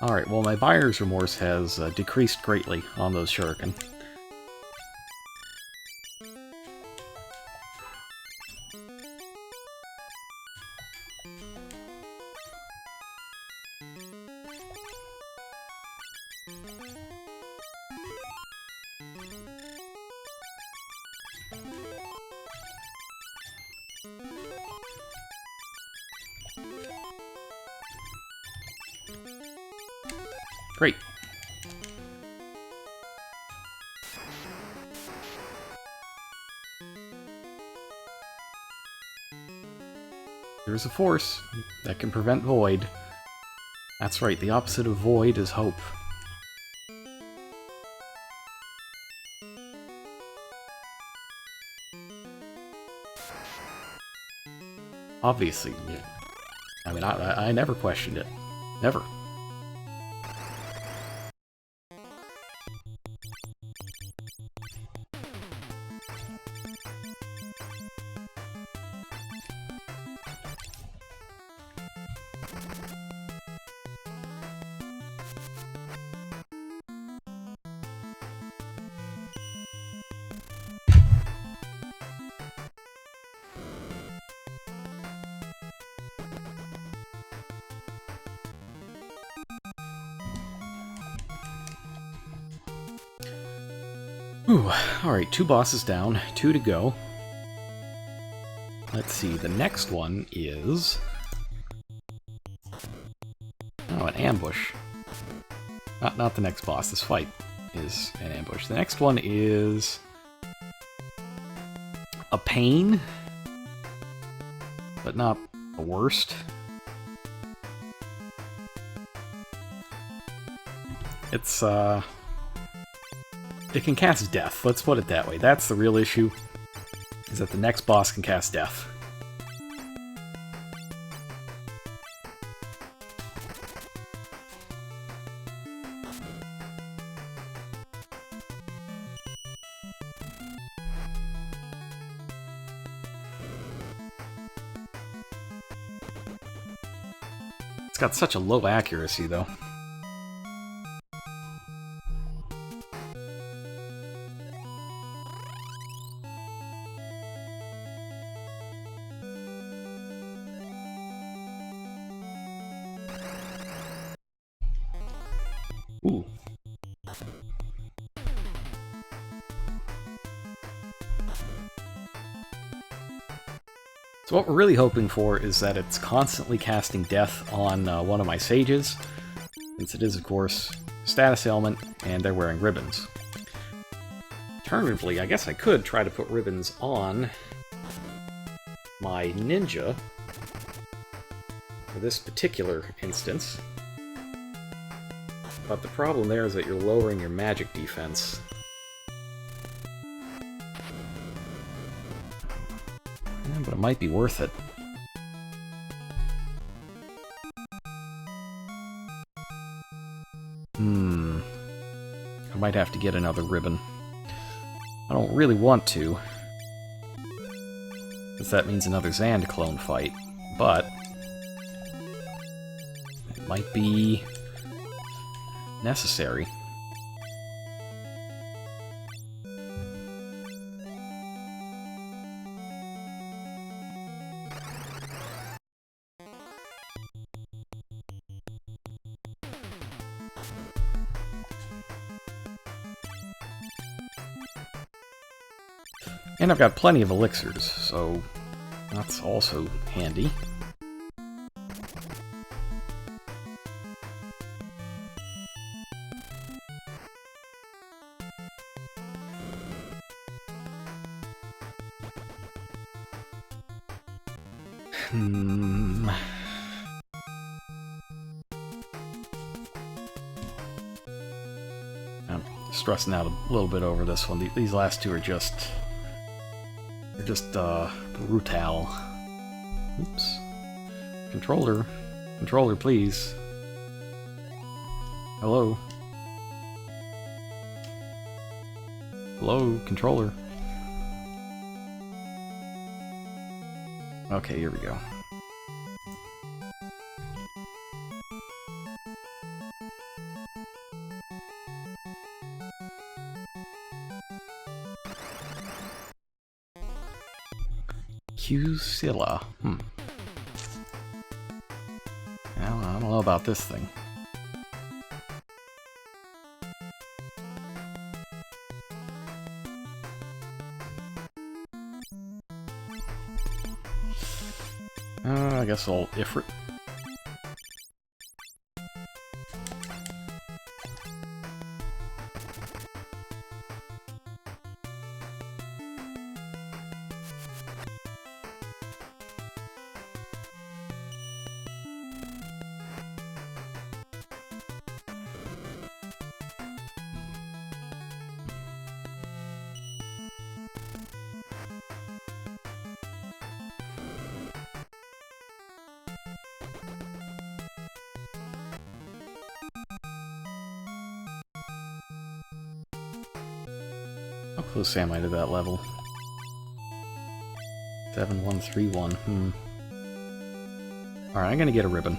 Alright, well my buyer's remorse has decreased greatly on those shuriken. Great. There's a force that can prevent void. That's right, the opposite of void is hope. Obviously, yeah. I mean, I never questioned it. Never. Ooh, alright, 2 bosses down, 2 to go. Let's see, the next one is... oh, an ambush. Not the next boss, this fight is an ambush. The next one is... a pain, but not the worst. It's, it can cast death, let's put it that way. That's the real issue, is that the next boss can cast death. It's got such a low accuracy, though. Ooh. So what we're really hoping for is that it's constantly casting death on one of my sages, since it is, of course, status ailment, and they're wearing ribbons. Alternatively, I guess I could try to put ribbons on my ninja for this particular instance. But the problem there is that you're lowering your magic defense. Yeah, but it might be worth it. I might have to get another ribbon. I don't really want to, because that means another Xand clone fight, but it might be necessary. And I've got plenty of elixirs, so that's also handy. I'm stressing out a little bit over this one. These last two are just... they're just, brutal. Oops. Controller. Controller, please. Hello? Hello, controller. Okay, here we go. Qsilla. I don't know about this thing. I guess I'll Ifrit. close am I to that level? 7131, Alright, I'm gonna get a ribbon.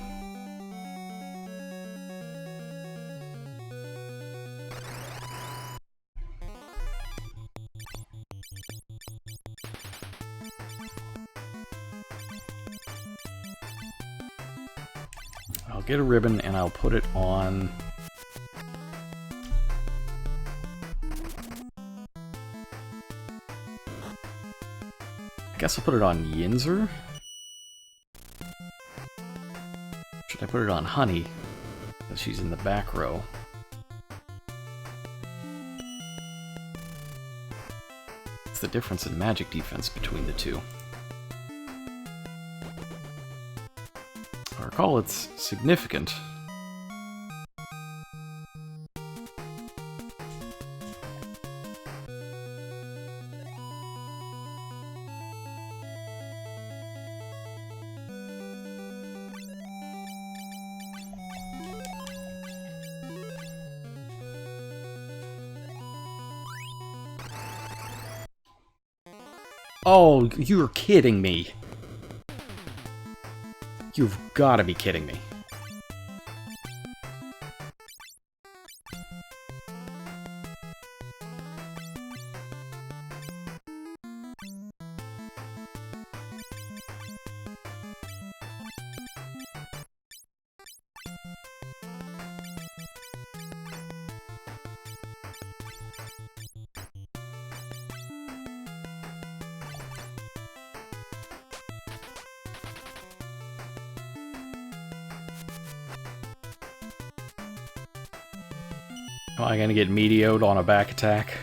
I'll get a ribbon and I'll put it on... I guess I'll put it on Yinzer? Should I put it on Honey? Because she's in the back row. What's the difference in magic defense between the two? I recall it's significant. Oh, you're kidding me. You've got to be kidding me. Am I gonna get medioed on a back attack?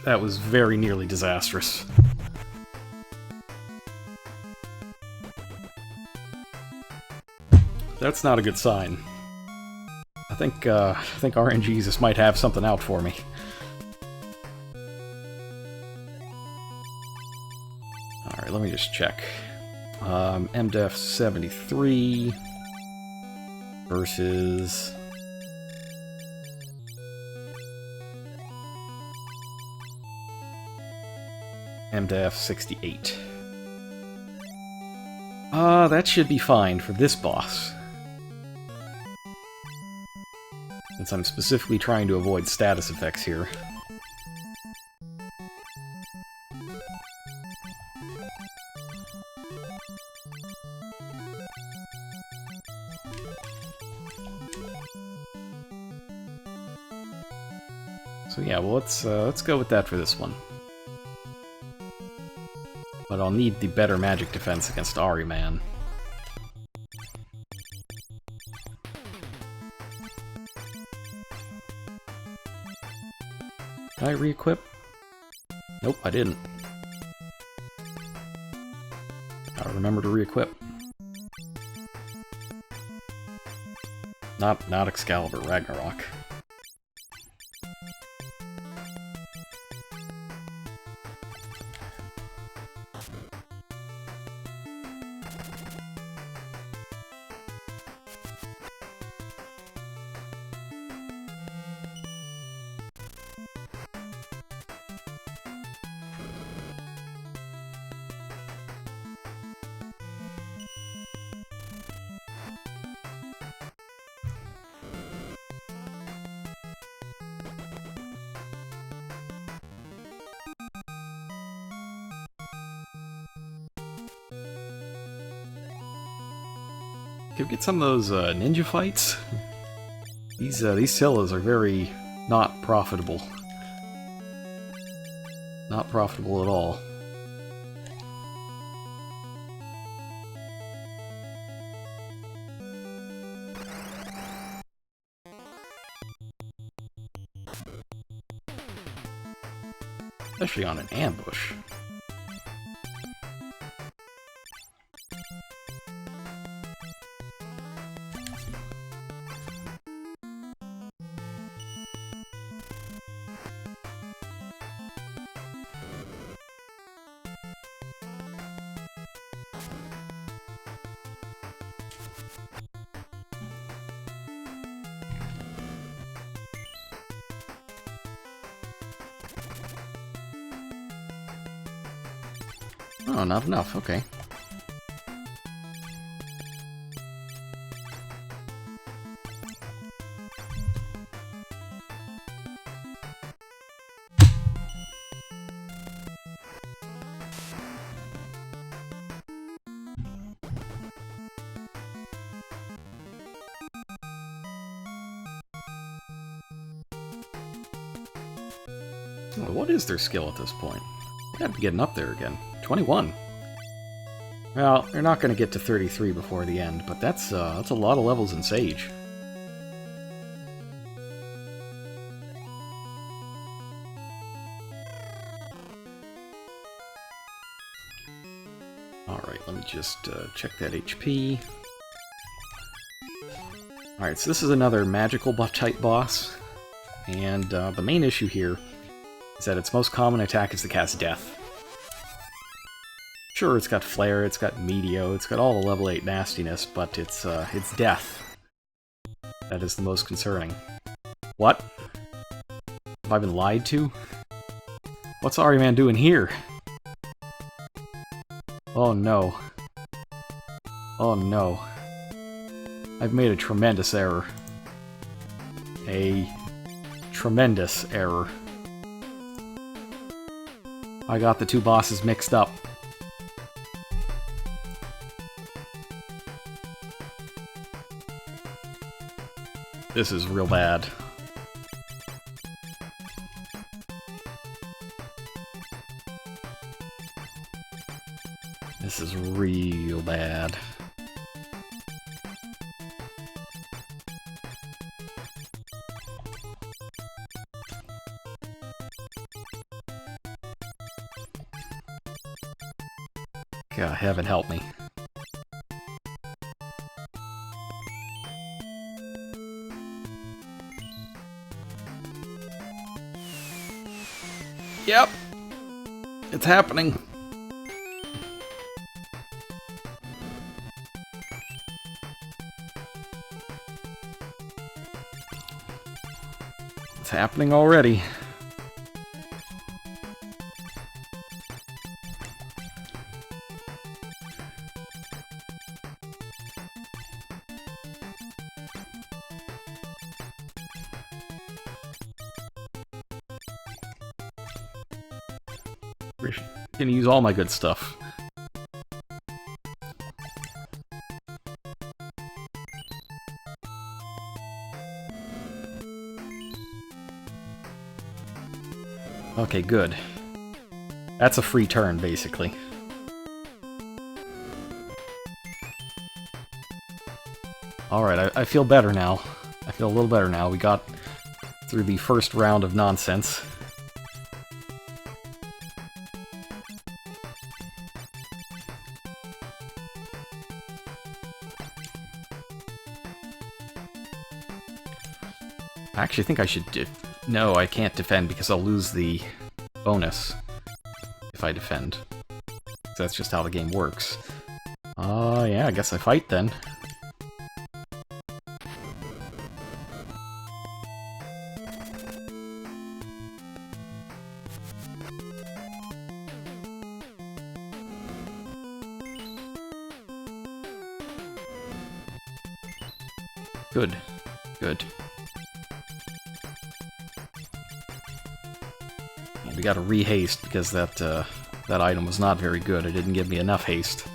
That was very nearly disastrous. That's not a good sign. I think RNGesus might have something out for me. Alright, let me just check. MDef 73 versus... MDef 68. That should be fine for this boss. Since I'm specifically trying to avoid status effects here. So yeah, well let's go with that for this one. But I'll need the better magic defense against Ahriman. Did I re-equip? Nope, I didn't. Gotta remember to re-equip. Not Excalibur, Ragnarok. Can we get some of those ninja fights? These Scylla's are very not profitable. Not profitable at all. Especially on an ambush. Oh, not enough, okay. Oh, what is their skill at this point? They gotta be getting up there again. 21. Well, they're not going to get to 33 before the end, but that's a lot of levels in Sage. Alright, let me just check that HP. Alright, so this is another magical type boss, and the main issue here is that its most common attack is to cast Death. Sure, it's got Flare, it's got Meteor, it's got all the level 8 nastiness, but it's Death that is the most concerning. What? Have I been lied to? What's Ariman doing here? Oh no. Oh no. I've made a tremendous error. A tremendous error. I got the two bosses mixed up. This is real bad. This is real bad. God, heaven help me. Yep. It's happening. It's happening already. Gonna use all my good stuff. Okay, good. That's a free turn, basically. Alright, I feel better now. I feel a little better now. We got through the first round of nonsense. I actually think I should... No, I can't defend because I'll lose the bonus if I defend. So that's just how the game works. Yeah, I guess I fight then. Good. Good. We gotta re-haste because that item was not very good. It didn't give me enough haste.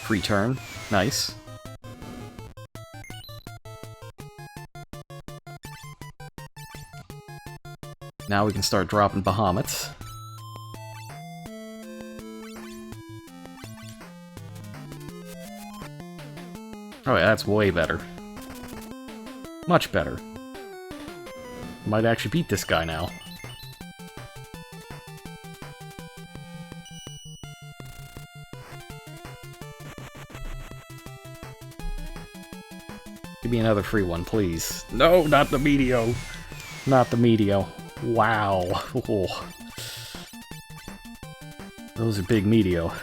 Free turn. Nice. Now we can start dropping Bahamut's. Oh yeah, that's way better. Much better. Might actually beat this guy now. Give me another free one, please. No, not the Meteo. Not the Meteo. Wow. Oh. Those are big Meteo.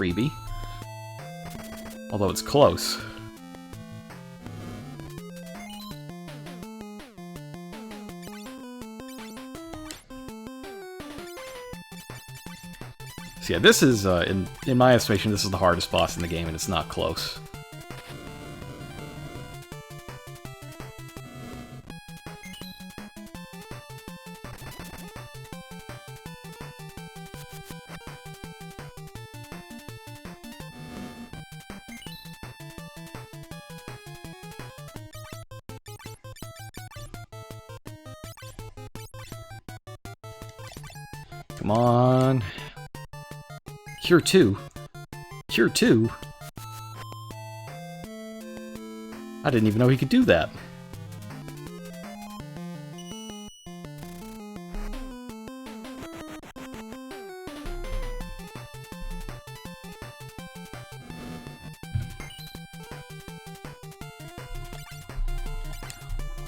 freebie. Although it's close. So yeah, this is, in my estimation, this is the hardest boss in the game, and it's not close. Come on. Cure 2? Cure 2? I didn't even know he could do that.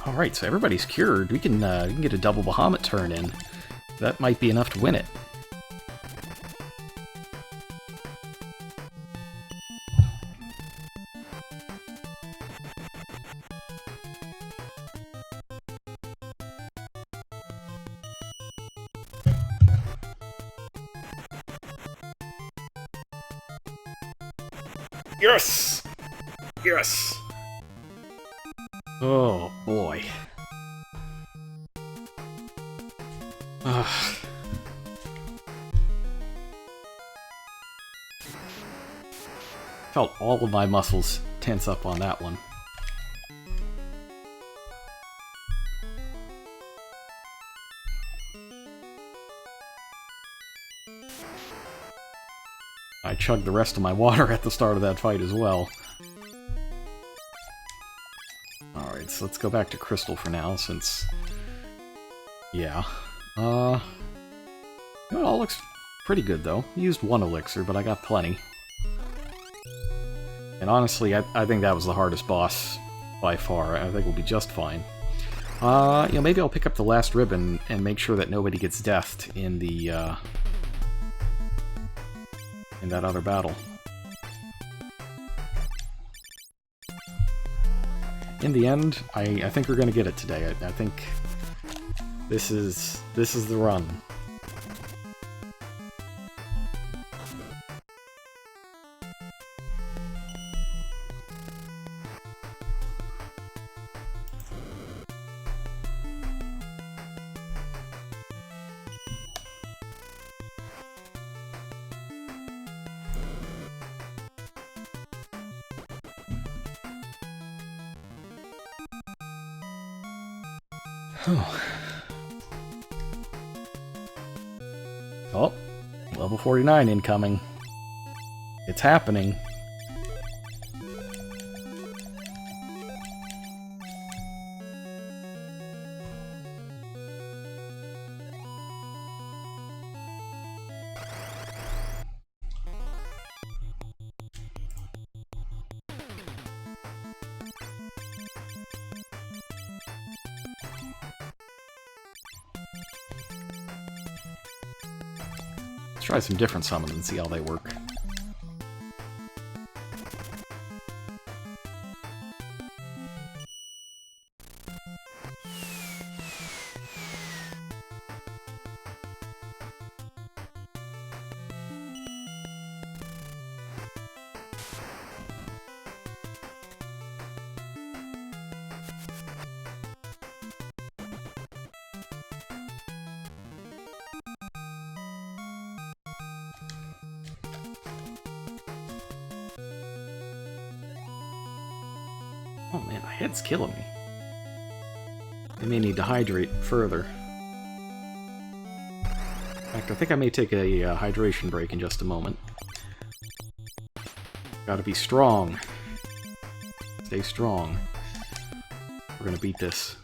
Alright, so everybody's cured. We can get a double Bahamut turn in. That might be enough to win it. Yes! Yes! Oh, boy. Ugh. Felt all of my muscles tense up on that one. I chugged the rest of my water at the start of that fight as well. Alright, so let's go back to Crystal for now, since... Yeah. You know, it all looks pretty good, though. I used one elixir, but I got plenty. And honestly, I think that was the hardest boss by far. I think we'll be just fine. You know, maybe I'll pick up the last ribbon and make sure that nobody gets deathed in the, in that other battle. In the end, I think we're gonna get it today. I think this is the run. Oh, level 49 incoming. It's happening. Let's try some different summons and see how they work. Oh man, my head's killing me. I may need to hydrate further. In fact, I think I may take a hydration break in just a moment. Gotta be strong. Stay strong. We're gonna beat this.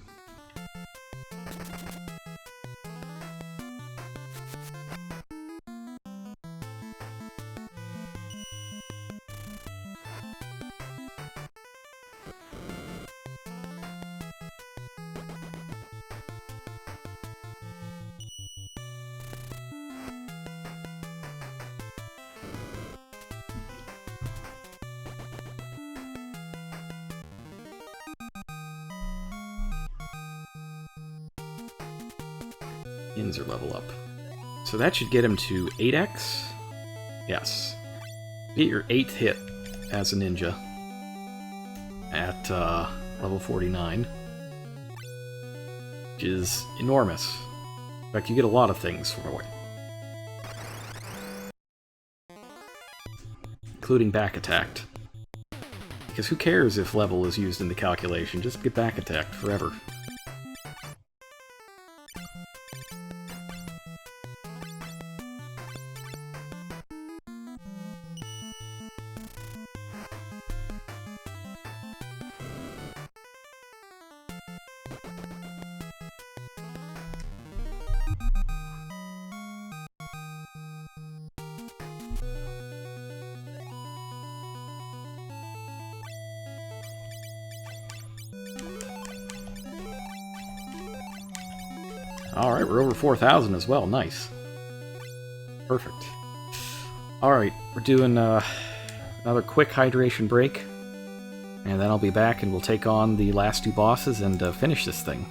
Inzer level up. So that should get him to 8x? Yes. Get your 8th hit as a ninja at level 49. Which is enormous. In fact, you get a lot of things for it. Including back attacked. Because who cares if level is used in the calculation, just get back attacked forever. Alright, we're over 4,000 as well. Nice. Perfect. Alright, we're doing another quick hydration break. And then I'll be back and we'll take on the last 2 bosses and finish this thing.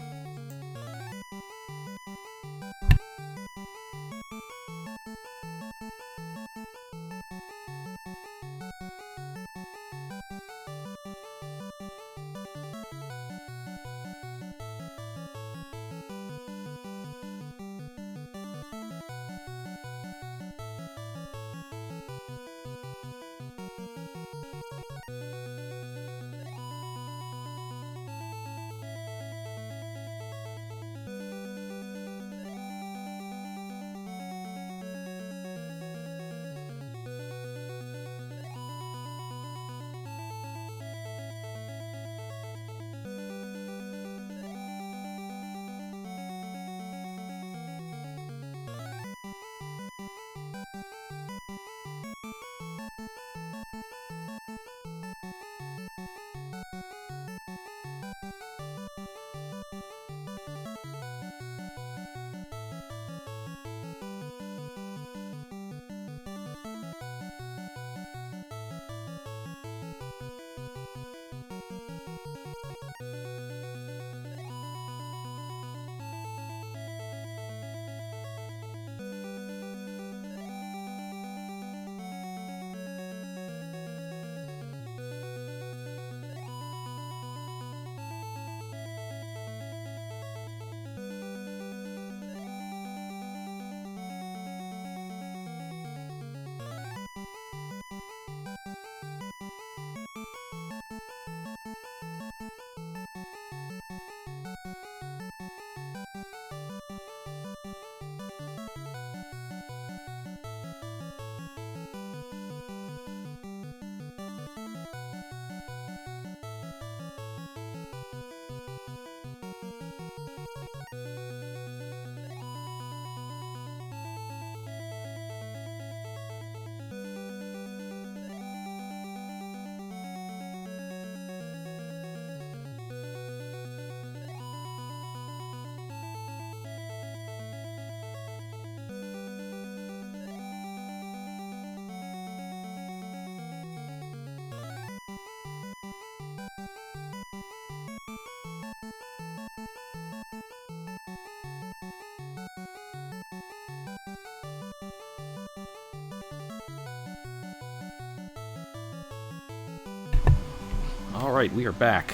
Alright, we are back.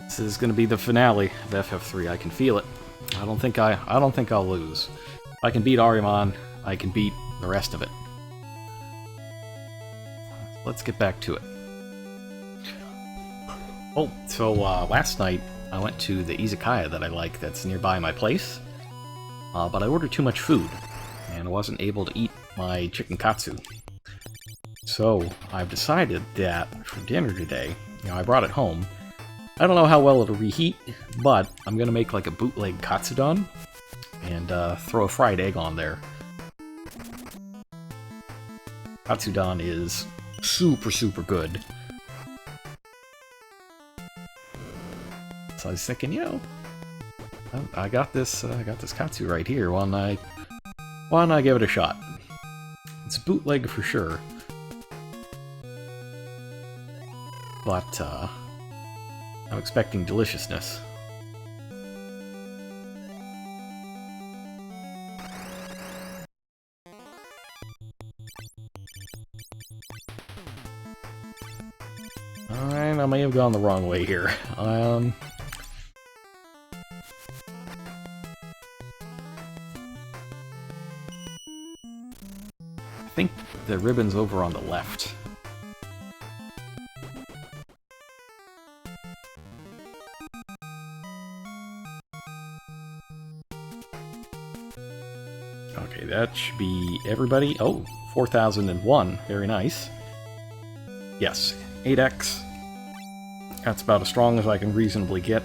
This is going to be the finale of FF3. I can feel it. I don't think I'll lose. If I can beat Ahriman, I can beat the rest of it. Let's get back to it. Oh, so last night I went to the izakaya that I like that's nearby my place, but I ordered too much food, and I wasn't able to eat my chicken katsu. So I've decided that for dinner today, I brought it home. I don't know how well it'll reheat, but I'm gonna make like a bootleg katsudon and throw a fried egg on there. Katsudon is super good. So I was thinking, I got this katsu right here. Why don't I give it a shot? It's bootleg for sure. But, I'm expecting deliciousness. Alright, I may have gone the wrong way here. I think the ribbon's over on the left. Okay, that should be everybody. Oh, 4001. Very nice. Yes, 8x. That's about as strong as I can reasonably get.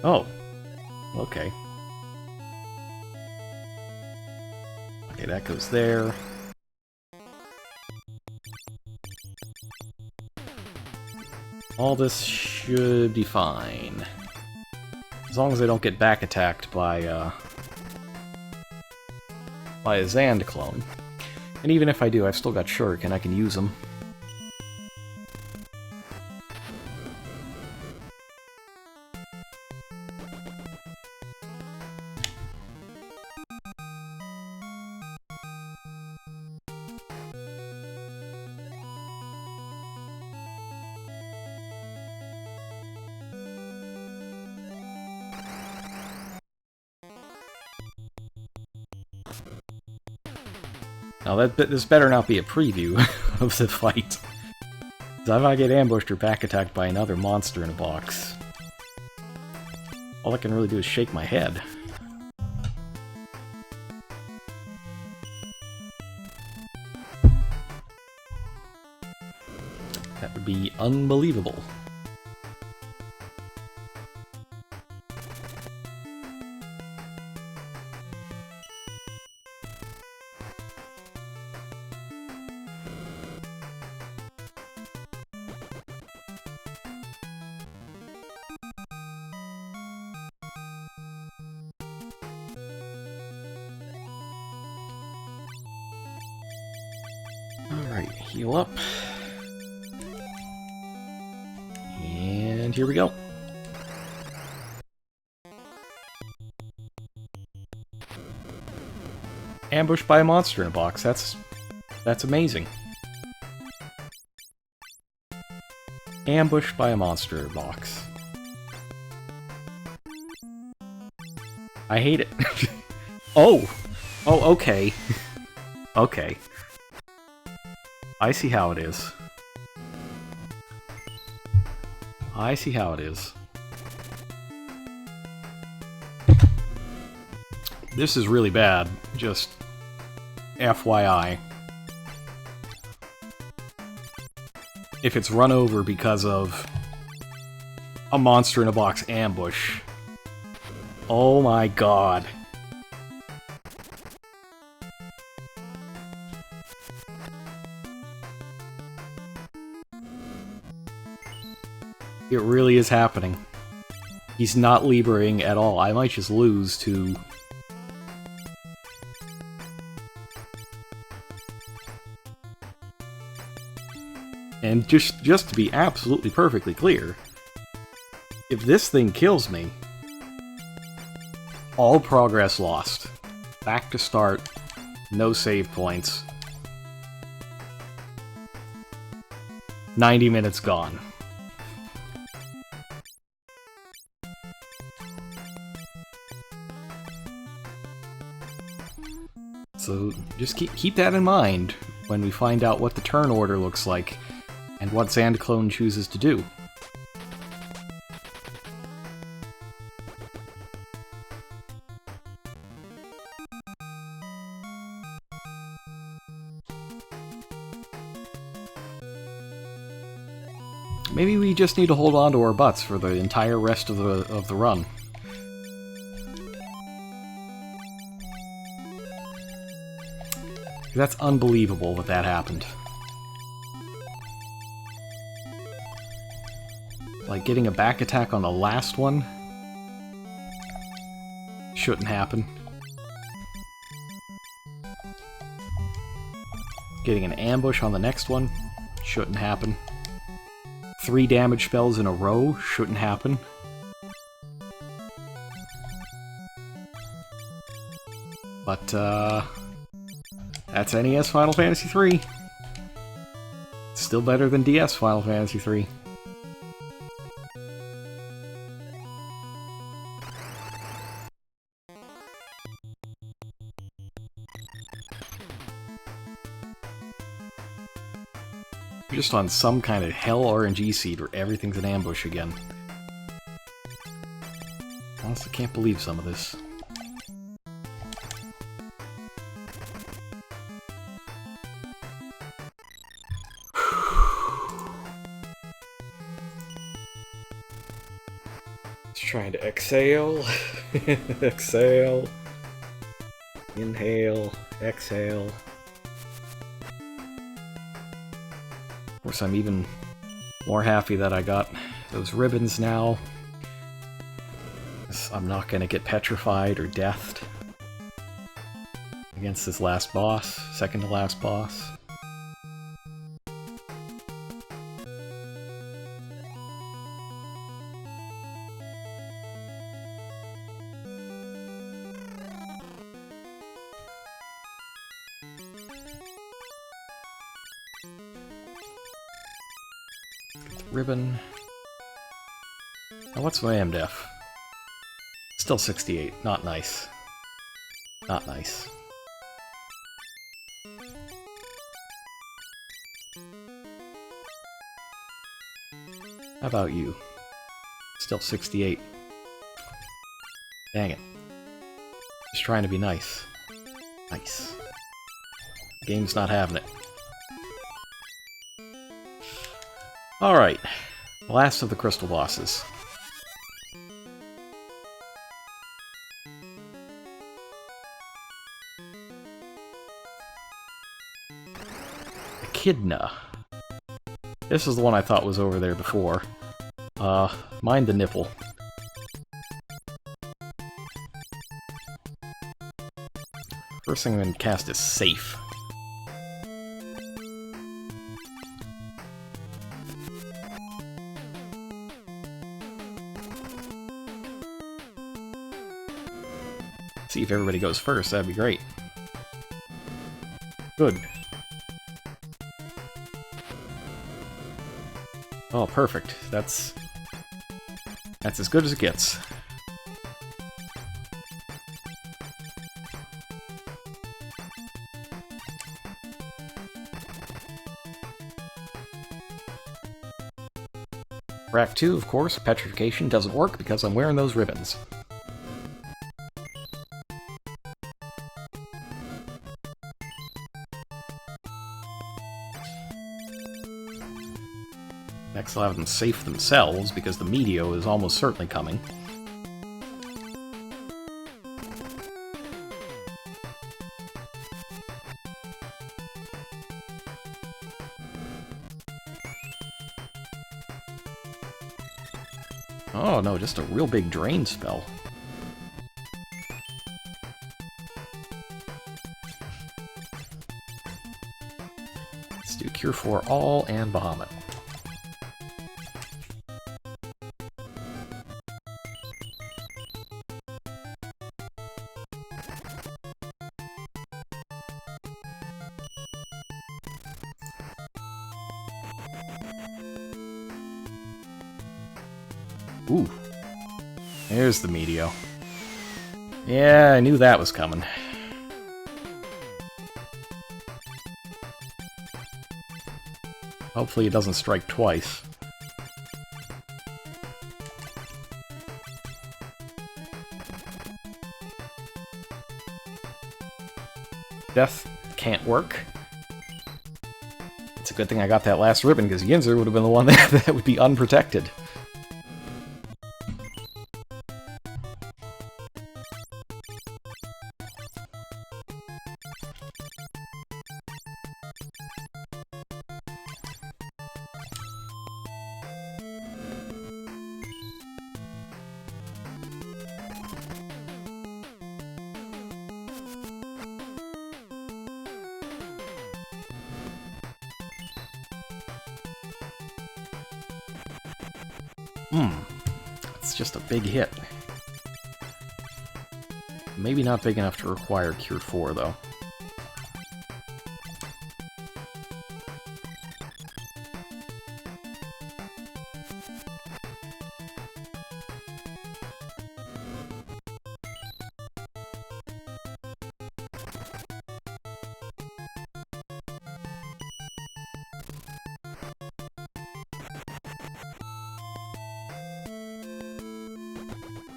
Oh, okay. Okay, that goes there. All this should be fine. As long as I don't get back attacked by a Zand clone. And even if I do, I've still got Shuriken, I can use them. Now, this better not be a preview of the fight. If I get ambushed or back attacked by another monster in a box, all I can really do is shake my head. That would be unbelievable. Alright, heal up. And here we go. Ambushed by a monster in a box. That's amazing. Ambushed by a monster in a box. I hate it. Oh! Oh, okay. Okay. I see how it is. I see how it is. This is really bad, just FYI. If it's run over because of a monster in a box ambush. Oh my god. It really is happening. He's not Liberating at all. I might just lose to... And just to be absolutely perfectly clear, if this thing kills me, all progress lost. Back to start, no save points. 90 minutes gone. So just keep that in mind when we find out what the turn order looks like and what Zandclone chooses to do. Maybe we just need to hold on to our butts for the entire rest of the run. That's unbelievable that happened. Like getting a back attack on the last one shouldn't happen. Getting an ambush on the next one shouldn't happen. 3 damage spells in a row shouldn't happen. But, that's NES Final Fantasy III. Still better than DS Final Fantasy III. We're just on some kind of hell RNG seed where everything's an ambush again. Honestly, can't believe some of this. Just trying to exhale, exhale, inhale, exhale. Of course, I'm even more happy that I got those ribbons now. I'm not going to get petrified or deathed against this last boss, second to last boss. Ribbon. Now what's my MDef? Still 68. Not nice. Not nice. How about you? Still 68. Dang it. Just trying to be nice. Nice. The game's not having it. Alright. Last of the crystal bosses. Echidna. This is the one I thought was over there before. Mind the nipple. First thing I'm going to cast is Safe. See if everybody goes first, that'd be great. Good. Oh, perfect. That's as good as it gets. For Act 2, of course, petrification doesn't work because I'm wearing those ribbons. Next I'll have them safe themselves, because the Meteor is almost certainly coming. Oh no, just a real big drain spell. Let's do Cure for All and Bahamut. Ooh. There's the Meteor. Yeah, I knew that was coming. Hopefully it doesn't strike twice. Death can't work. It's a good thing I got that last ribbon, because Yinzer would have been the one that would be unprotected. It's just a big hit. Maybe not big enough to require Cure 4, though.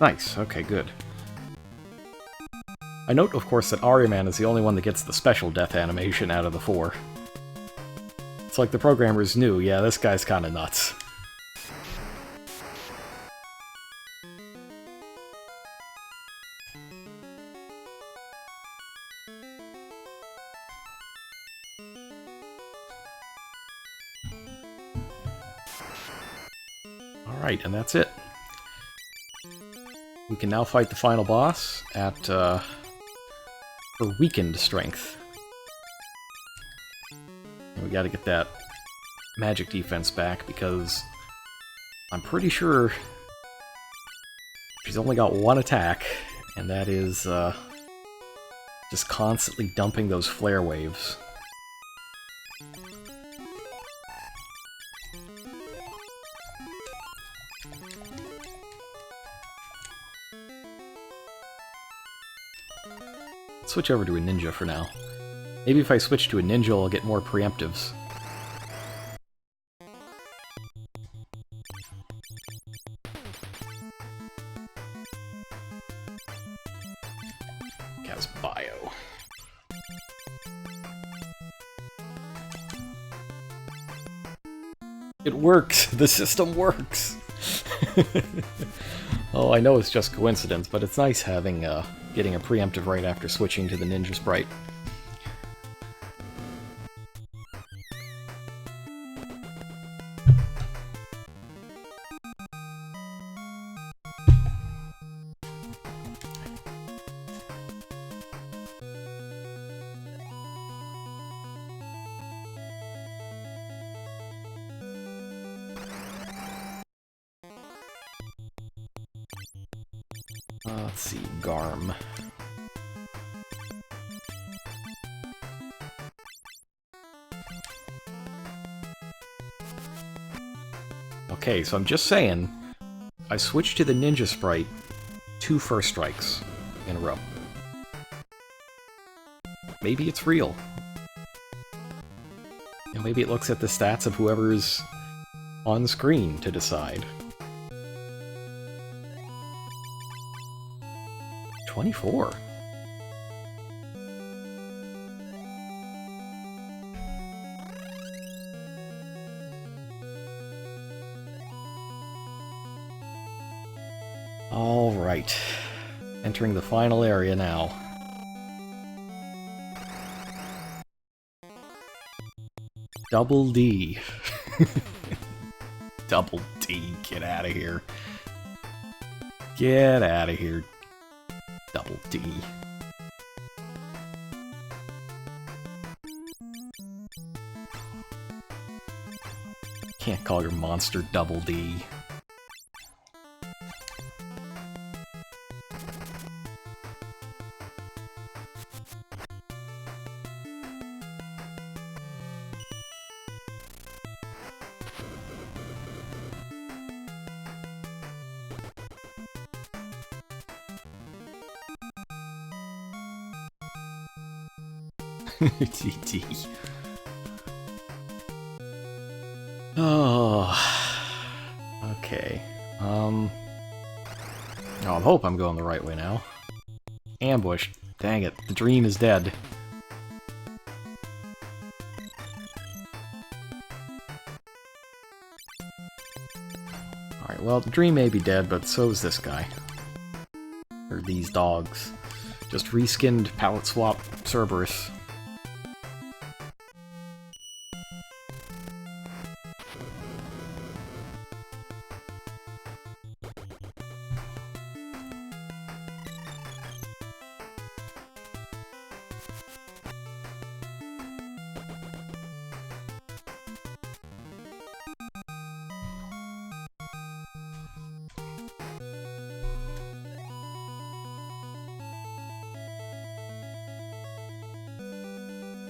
Nice, okay, good. I note, of course, that Aryaman is the only one that gets the special death animation out of the 4. It's like the programmers knew, yeah, this guy's kinda nuts. Alright, and that's it. We can now fight the final boss at, for weakened strength. And we gotta get that magic defense back, because I'm pretty sure she's only got one attack, and that is, just constantly dumping those flare waves. Switch over to a ninja for now. Maybe if I switch to a ninja, I'll get more preemptives. Cat's bio. It works! The system works! Oh, I know it's just coincidence, but it's nice having, getting a preemptive right after switching to the ninja sprite. Let's see, Garm. Okay, so I'm just saying, I switched to the ninja sprite 2 first strikes in a row. Maybe it's real. You know, maybe it looks at the stats of whoever's on screen to decide. 24. All right. Entering the final area now. Double D. Double D. Get out of here. Get out of here. Double D. Can't call your monster Double D. GG. Oh. Okay. Oh, I hope I'm going the right way now. Ambush. Dang it. The dream is dead. Alright, well, the dream may be dead, but so is this guy. Or these dogs. Just reskinned palette swap Cerberus.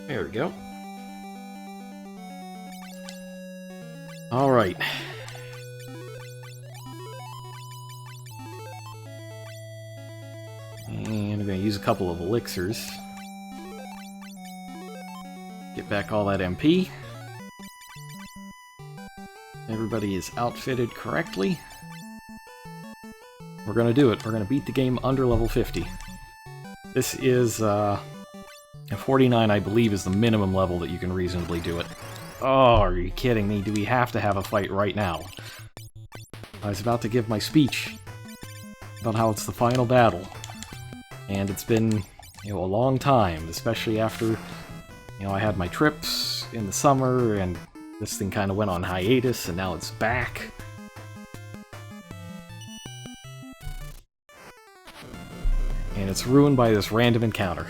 There we go. Alright. And I'm going to use a couple of elixirs. Get back all that MP. Everybody is outfitted correctly. We're gonna do it. We're gonna beat the game under level 50. This is, 49, I believe, is the minimum level that you can reasonably do it. Oh, are you kidding me? Do we have to have a fight right now? I was about to give my speech about how it's the final battle. And it's been, a long time, especially after, I had my trips in the summer, and this thing kind of went on hiatus, and now it's back. And it's ruined by this random encounter.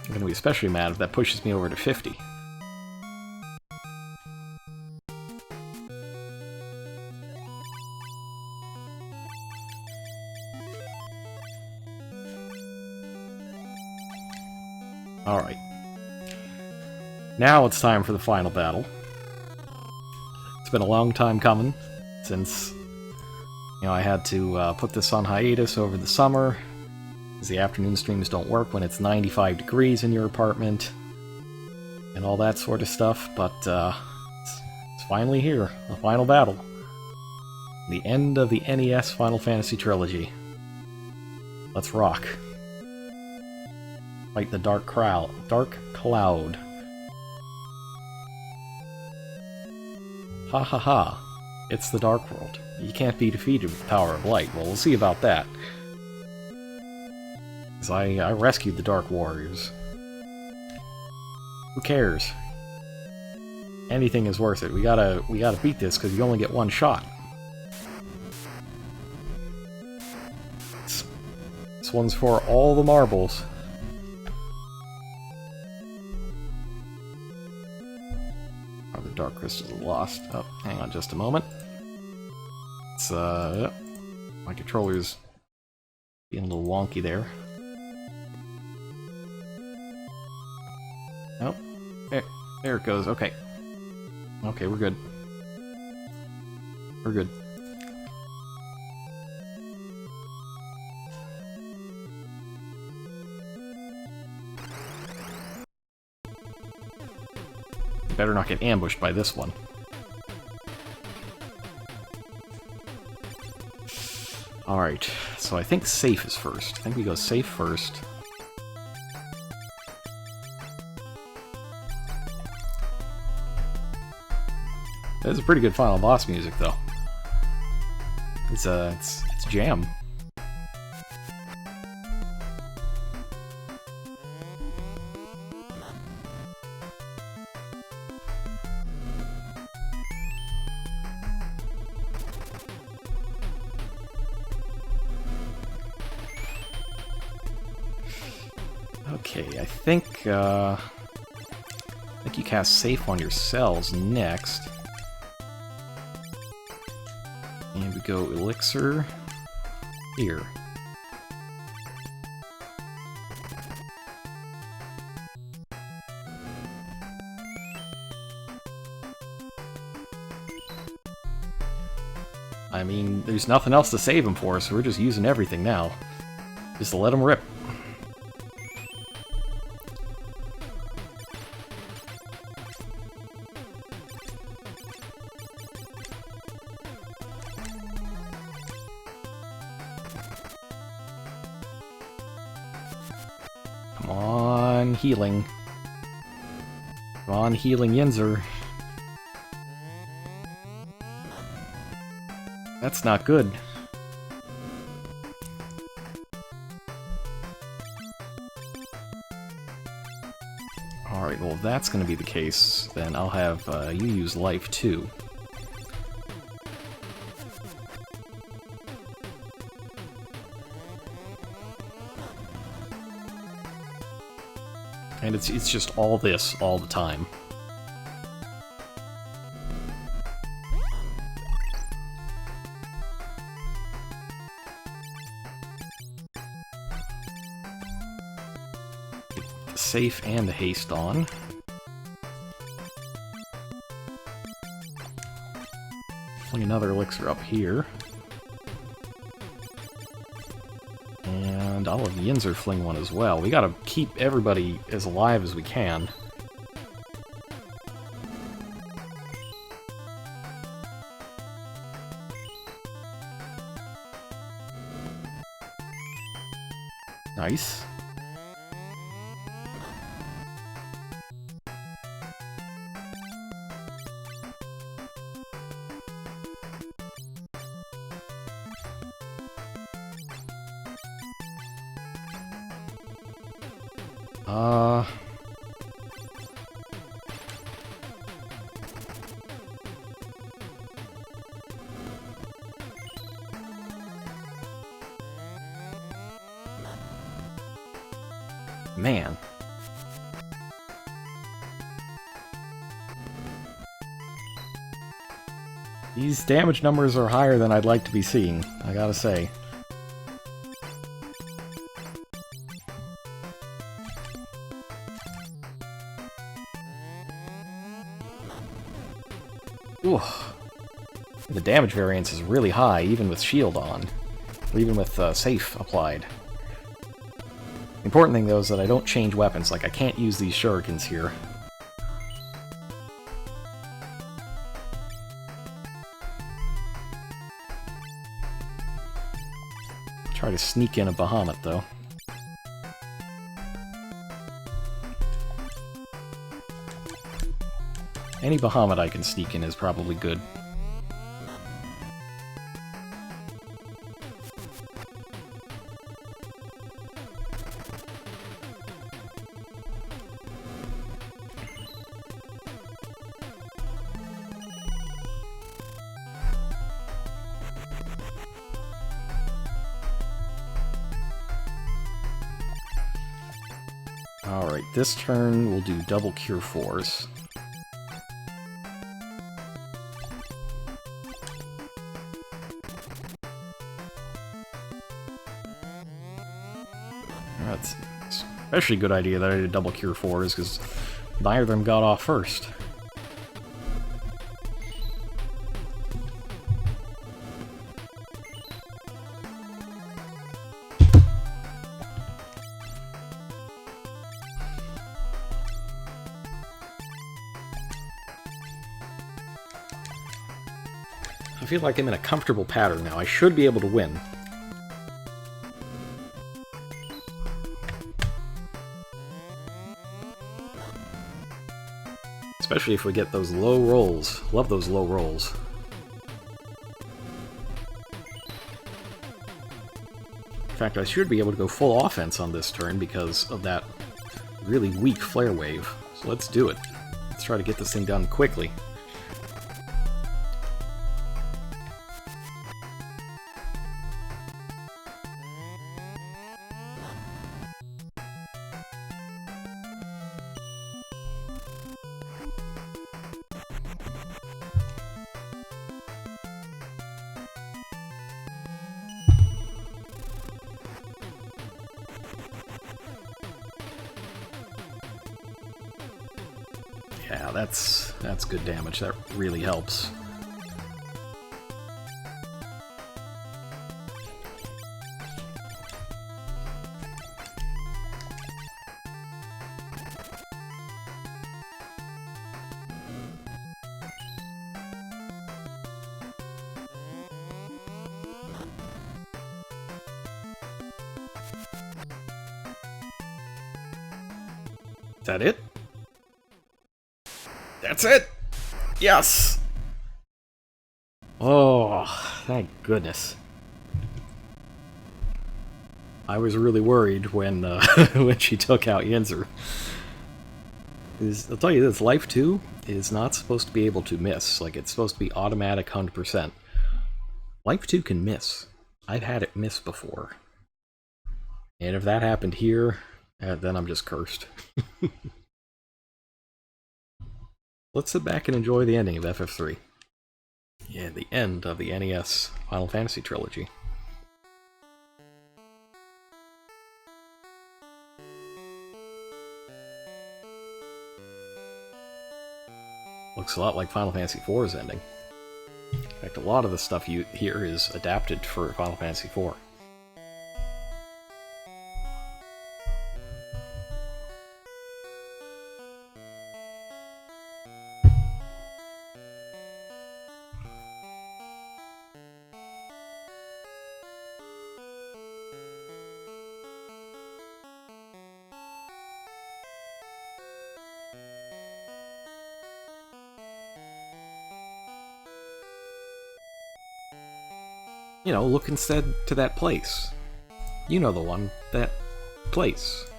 I'm gonna be especially mad if that pushes me over to 50. Alright. Now it's time for the final battle. It's been a long time coming, since, I had to put this on hiatus over the summer, because the afternoon streams don't work when it's 95 degrees in your apartment, and all that sort of stuff, but it's finally here, the final battle. The end of the NES Final Fantasy trilogy. Let's rock. Fight the Dark Cloud. Ha ha ha. It's the Dark World. You can't be defeated with the power of light. Well, we'll see about that. Because I rescued the Dark Warriors. Who cares? Anything is worth it. We gotta beat this because you only get one shot. This one's for all the marbles. Oh, the Dark Crystals are lost. Oh, hang on just a moment. It's, my controller's being a little wonky there. Oh, there it goes. Okay. Okay, we're good. We're good. Better not get ambushed by this one. Alright, so I think safe is first. I think we go safe first. That's a pretty good final boss music, though. It's jam. Okay, I think you cast safe on your cells next. And we go elixir here. I mean, there's nothing else to save him for, so we're just using everything now. Just to let him rip. Come on, healing. Come on, healing Yinzer. That's not good. Alright, well if that's gonna be the case, then I'll have you use life too. And it's just all this all the time. Get the safe and the haste on. Another elixir up here. And And I'll have Yinzer fling one as well. We gotta keep everybody as alive as we can. Nice. Man. These damage numbers are higher than I'd like to be seeing, I gotta say. Ooh. The damage variance is really high, even with shield on. Or even with safe applied. The important thing, though, is that I don't change weapons. Like, I can't use these shurikens here. Try to sneak in a Bahamut, though. Any Bahamut I can sneak in is probably good. Alright, this turn we'll do double Cure 4s. That's especially a good idea that I did double Cure 4s, because neither of them got off first. I feel like I'm in a comfortable pattern now. I should be able to win. Especially if we get those low rolls. Love those low rolls. In fact, I should be able to go full offense on this turn because of that really weak flare wave. So let's do it. Let's try to get this thing done quickly. Yeah, that's good damage. That really helps. Is that it? That's it! Yes! Oh, thank goodness. I was really worried when when she took out Yinzer. I'll tell you this, Life 2 is not supposed to be able to miss. Like, it's supposed to be automatic 100%. Life 2 can miss. I've had it miss before. And if that happened here, then I'm just cursed. Let's sit back and enjoy the ending of FF3. Yeah, the end of the NES Final Fantasy trilogy. Looks a lot like Final Fantasy IV's ending. In fact, a lot of the stuff you hear is adapted for Final Fantasy IV. You know, look instead to that place. You know the one. That place.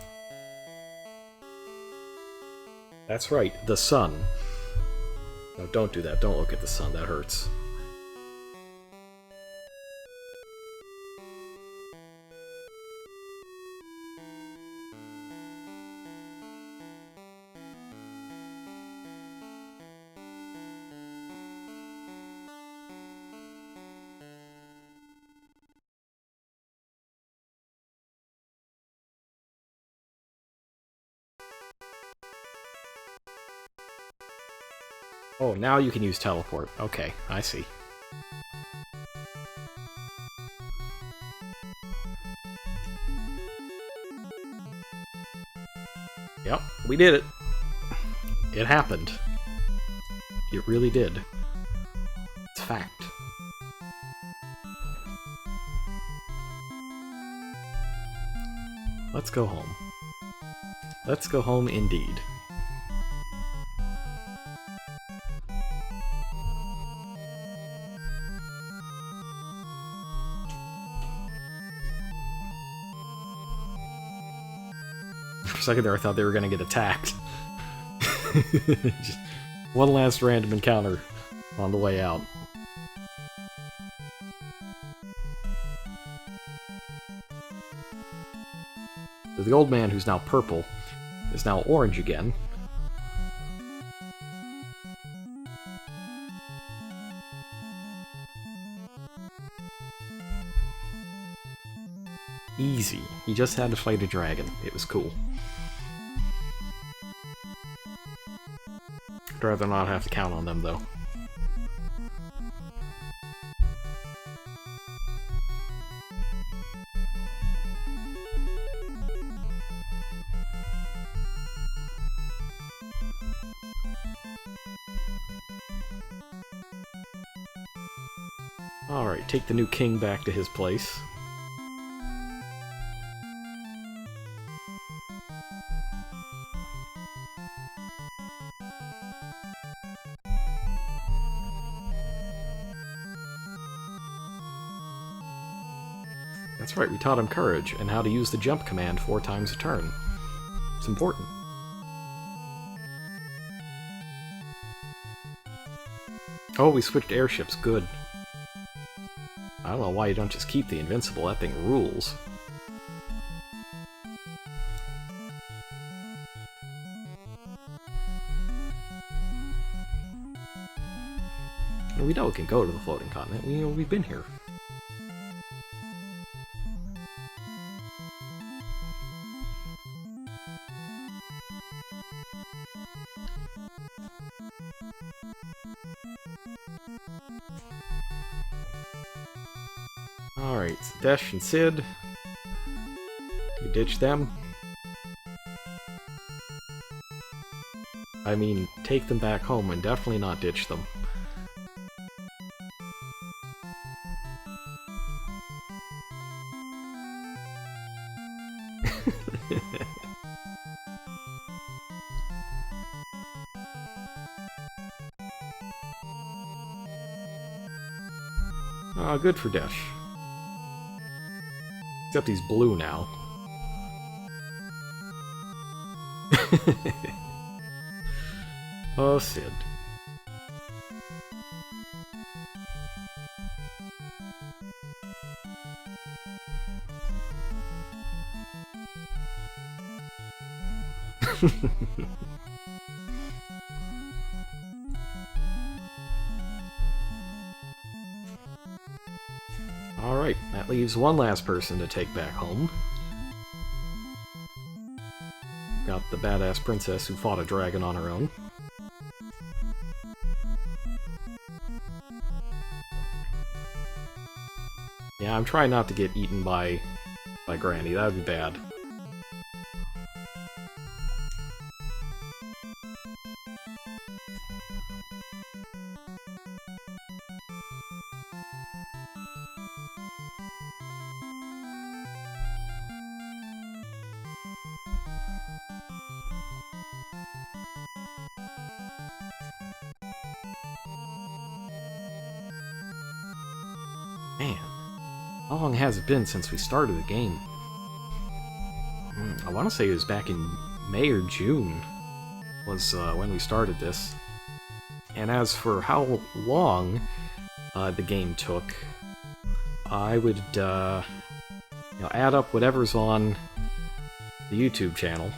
That's right, the sun. No, don't do that. Don't look at the sun. That hurts. Oh, now you can use teleport. Okay, I see. Yep, we did it. It happened. It really did. It's fact. Let's go home. Let's go home indeed. For a second there I thought they were gonna get attacked. Just one last random encounter on the way out. So the old man, who's now purple, is now orange again. Easy. You just had to fight a dragon. It was cool. I'd rather not have to count on them, though. Alright, take the new king back to his place. That's right, we taught him courage, and how to use the jump command 4 times a turn. It's important. Oh, we switched airships, good. I don't know why you don't just keep the invincible, that thing rules. We know it can go to the floating continent, we've been here. Alright, so Desh and Sid. You ditch them. I mean, take them back home and definitely not ditch them. Ah, good for Desh. Except he's blue now. Oh, Sid. Alright, that leaves one last person to take back home. Got the badass princess who fought a dragon on her own. Yeah, I'm trying not to get eaten by Granny, that would be bad. Man, How long has it been since we started the game? I want to say it was back in May or June was when we started this. And as for how long the game took, I would add up whatever's on the YouTube channel.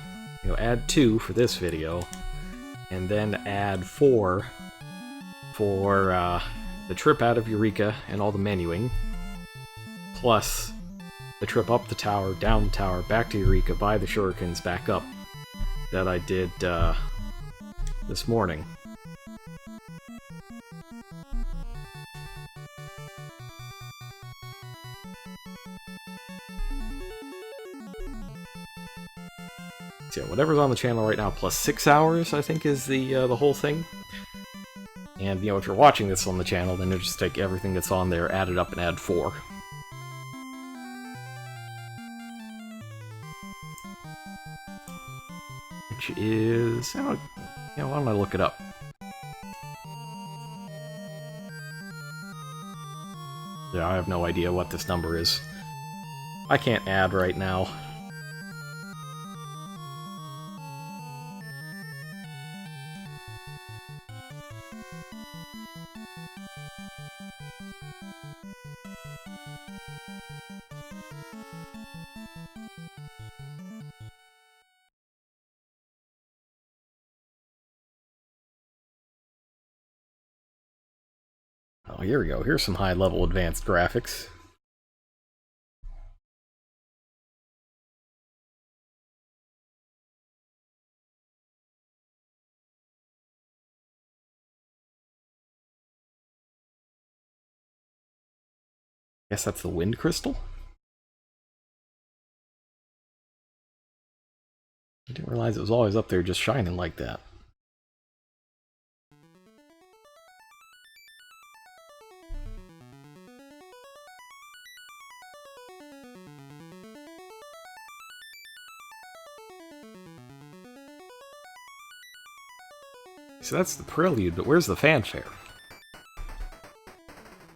Add 2 for this video, and then add 4 for the trip out of Eureka and all the menuing, plus the trip up the tower, down the tower, back to Eureka, by the shurikens, back up, that I did this morning. So yeah, whatever's on the channel right now, plus 6 hours, I think, is the whole thing. And, if you're watching this on the channel, then you just take everything that's on there, add it up, and add 4. Which is... why don't I look it up? Yeah, I have no idea what this number is. I can't add right now. Oh, here we go. Here's some high-level advanced graphics. Guess that's the wind crystal? I didn't realize it was always up there just shining like that. So that's the prelude, but where's the fanfare?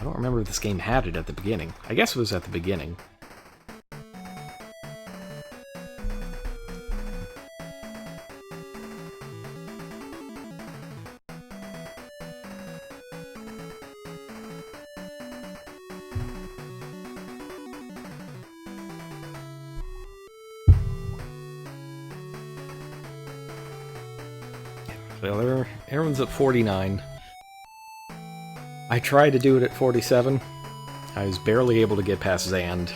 I don't remember if this game had it at the beginning. I guess it was at the beginning. So everyone's at 49. I tried to do it at 47. I was barely able to get past Zand.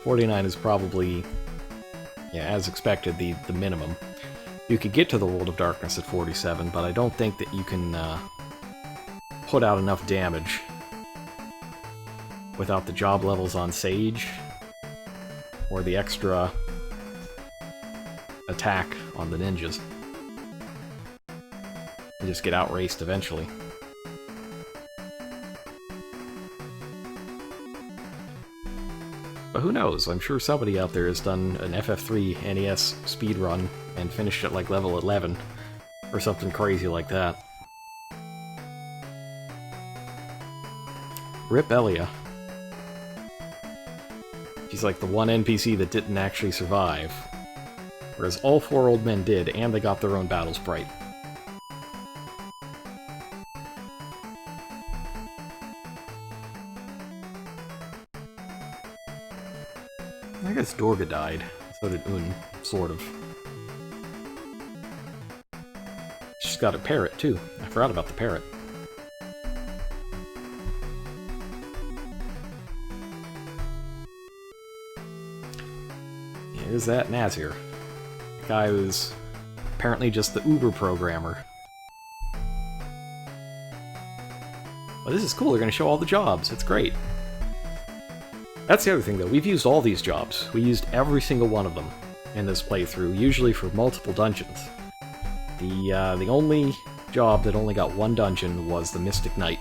49 is probably, as expected, the minimum. You could get to the World of Darkness at 47, but I don't think that you can put out enough damage without the job levels on Sage, or the extra attack on the ninjas. You just get outraced eventually. But who knows? I'm sure somebody out there has done an FF3 NES speedrun and finished at like level 11, or something crazy like that. Rip Elia. She's like the one NPC that didn't actually survive, whereas all 4 old men did, and they got their own battle sprite. I guess Dorga died. So did Un, sort of. She's got a parrot, too. I forgot about the parrot. Here's that Nazir. The guy who's apparently just the Uber programmer. Well, this is cool. They're going to show all the jobs. It's great. That's the other thing, though. We've used all these jobs. We used every single one of them in this playthrough, usually for multiple dungeons. The only job that only got 1 dungeon was the Mystic Knight.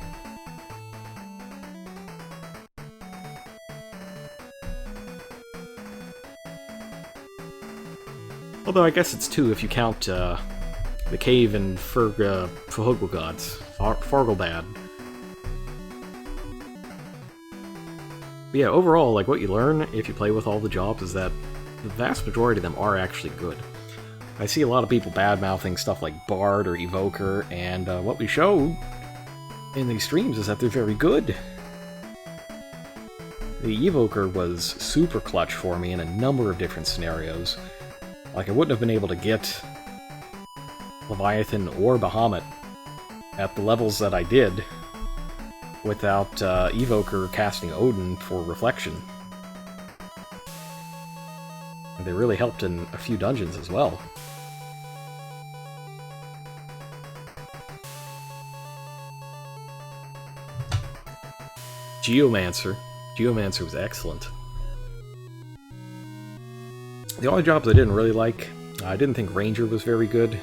Although I guess it's 2 if you count the cave in Fargelbad. But yeah, overall, like, what you learn if you play with all the jobs is that the vast majority of them are actually good. I see a lot of people bad-mouthing stuff like Bard or Evoker, and what we showed in these streams is that they're very good. The Evoker was super clutch for me in a number of different scenarios. Like, I wouldn't have been able to get Leviathan or Bahamut at the levels that I did without Evoker casting Odin for Reflection. And they really helped in a few dungeons as well. Geomancer. Geomancer was excellent. The only jobs I didn't really like, I didn't think Ranger was very good.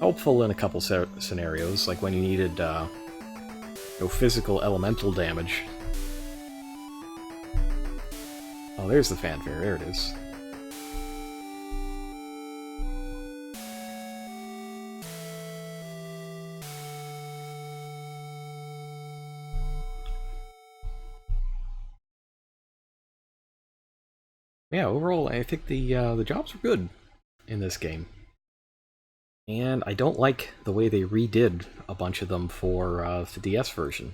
Helpful in a couple scenarios, like when you needed no physical elemental damage. Oh, there's the fanfare, there it is. Yeah, overall, I think the jobs were good in this game. And I don't like the way they redid a bunch of them for the DS version.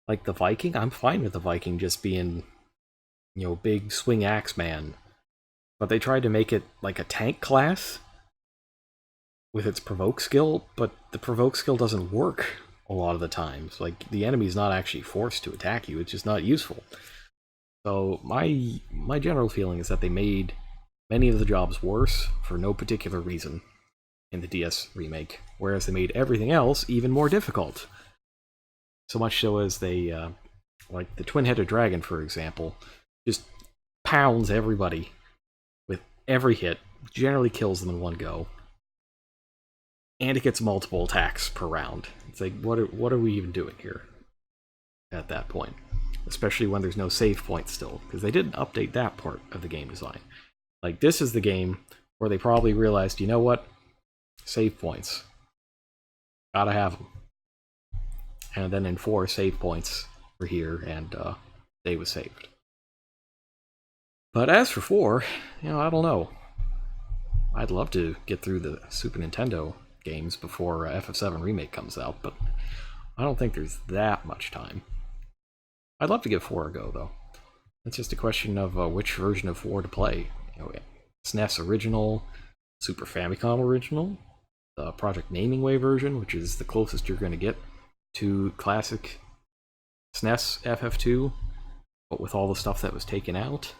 Like the Viking, I'm fine with the Viking just being, you know, big swing axe man. But they tried to make it like a tank class with its provoke skill, but the provoke skill doesn't work a lot of the times. Like, the enemy's not actually forced to attack you, it's just not useful. So my general feeling is that they made many of the jobs worse for no particular reason in the DS remake, whereas they made everything else even more difficult. So much so as they, like the Twin-Headed Dragon, for example, just pounds everybody with every hit, generally kills them in one go, and it gets multiple attacks per round. It's like, what are we even doing here at that point? Especially when there's no save point still, because they didn't update that part of the game design. Like, this is the game where they probably realized, you know what? Save points. Gotta have them. And then enforce save points for here, and they was saved. But as for 4, you know, I don't know. I'd love to get through the Super Nintendo games before FF7 Remake comes out, but I don't think there's that much time. I'd love to give 4 a go, though. It's just a question of which version of 4 to play. You know, SNES Original, Super Famicom Original, the Project Naming Way version, which is the closest you're going to get to classic SNES FF2, but with all the stuff that was taken out.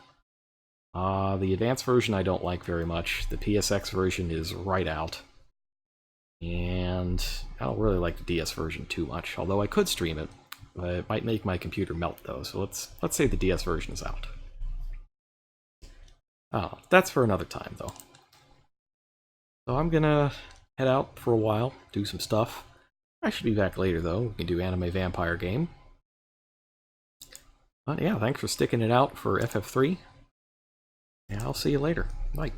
The advanced version I don't like very much. The PSX version is right out. And I don't really like the DS version too much, although I could stream it. It might make my computer melt, though, so let's say the DS version is out. Oh, that's for another time, though. So I'm gonna head out for a while, do some stuff. I should be back later, though. We can do Anime Vampire Game. But yeah, thanks for sticking it out for FF3. And I'll see you later. Bye.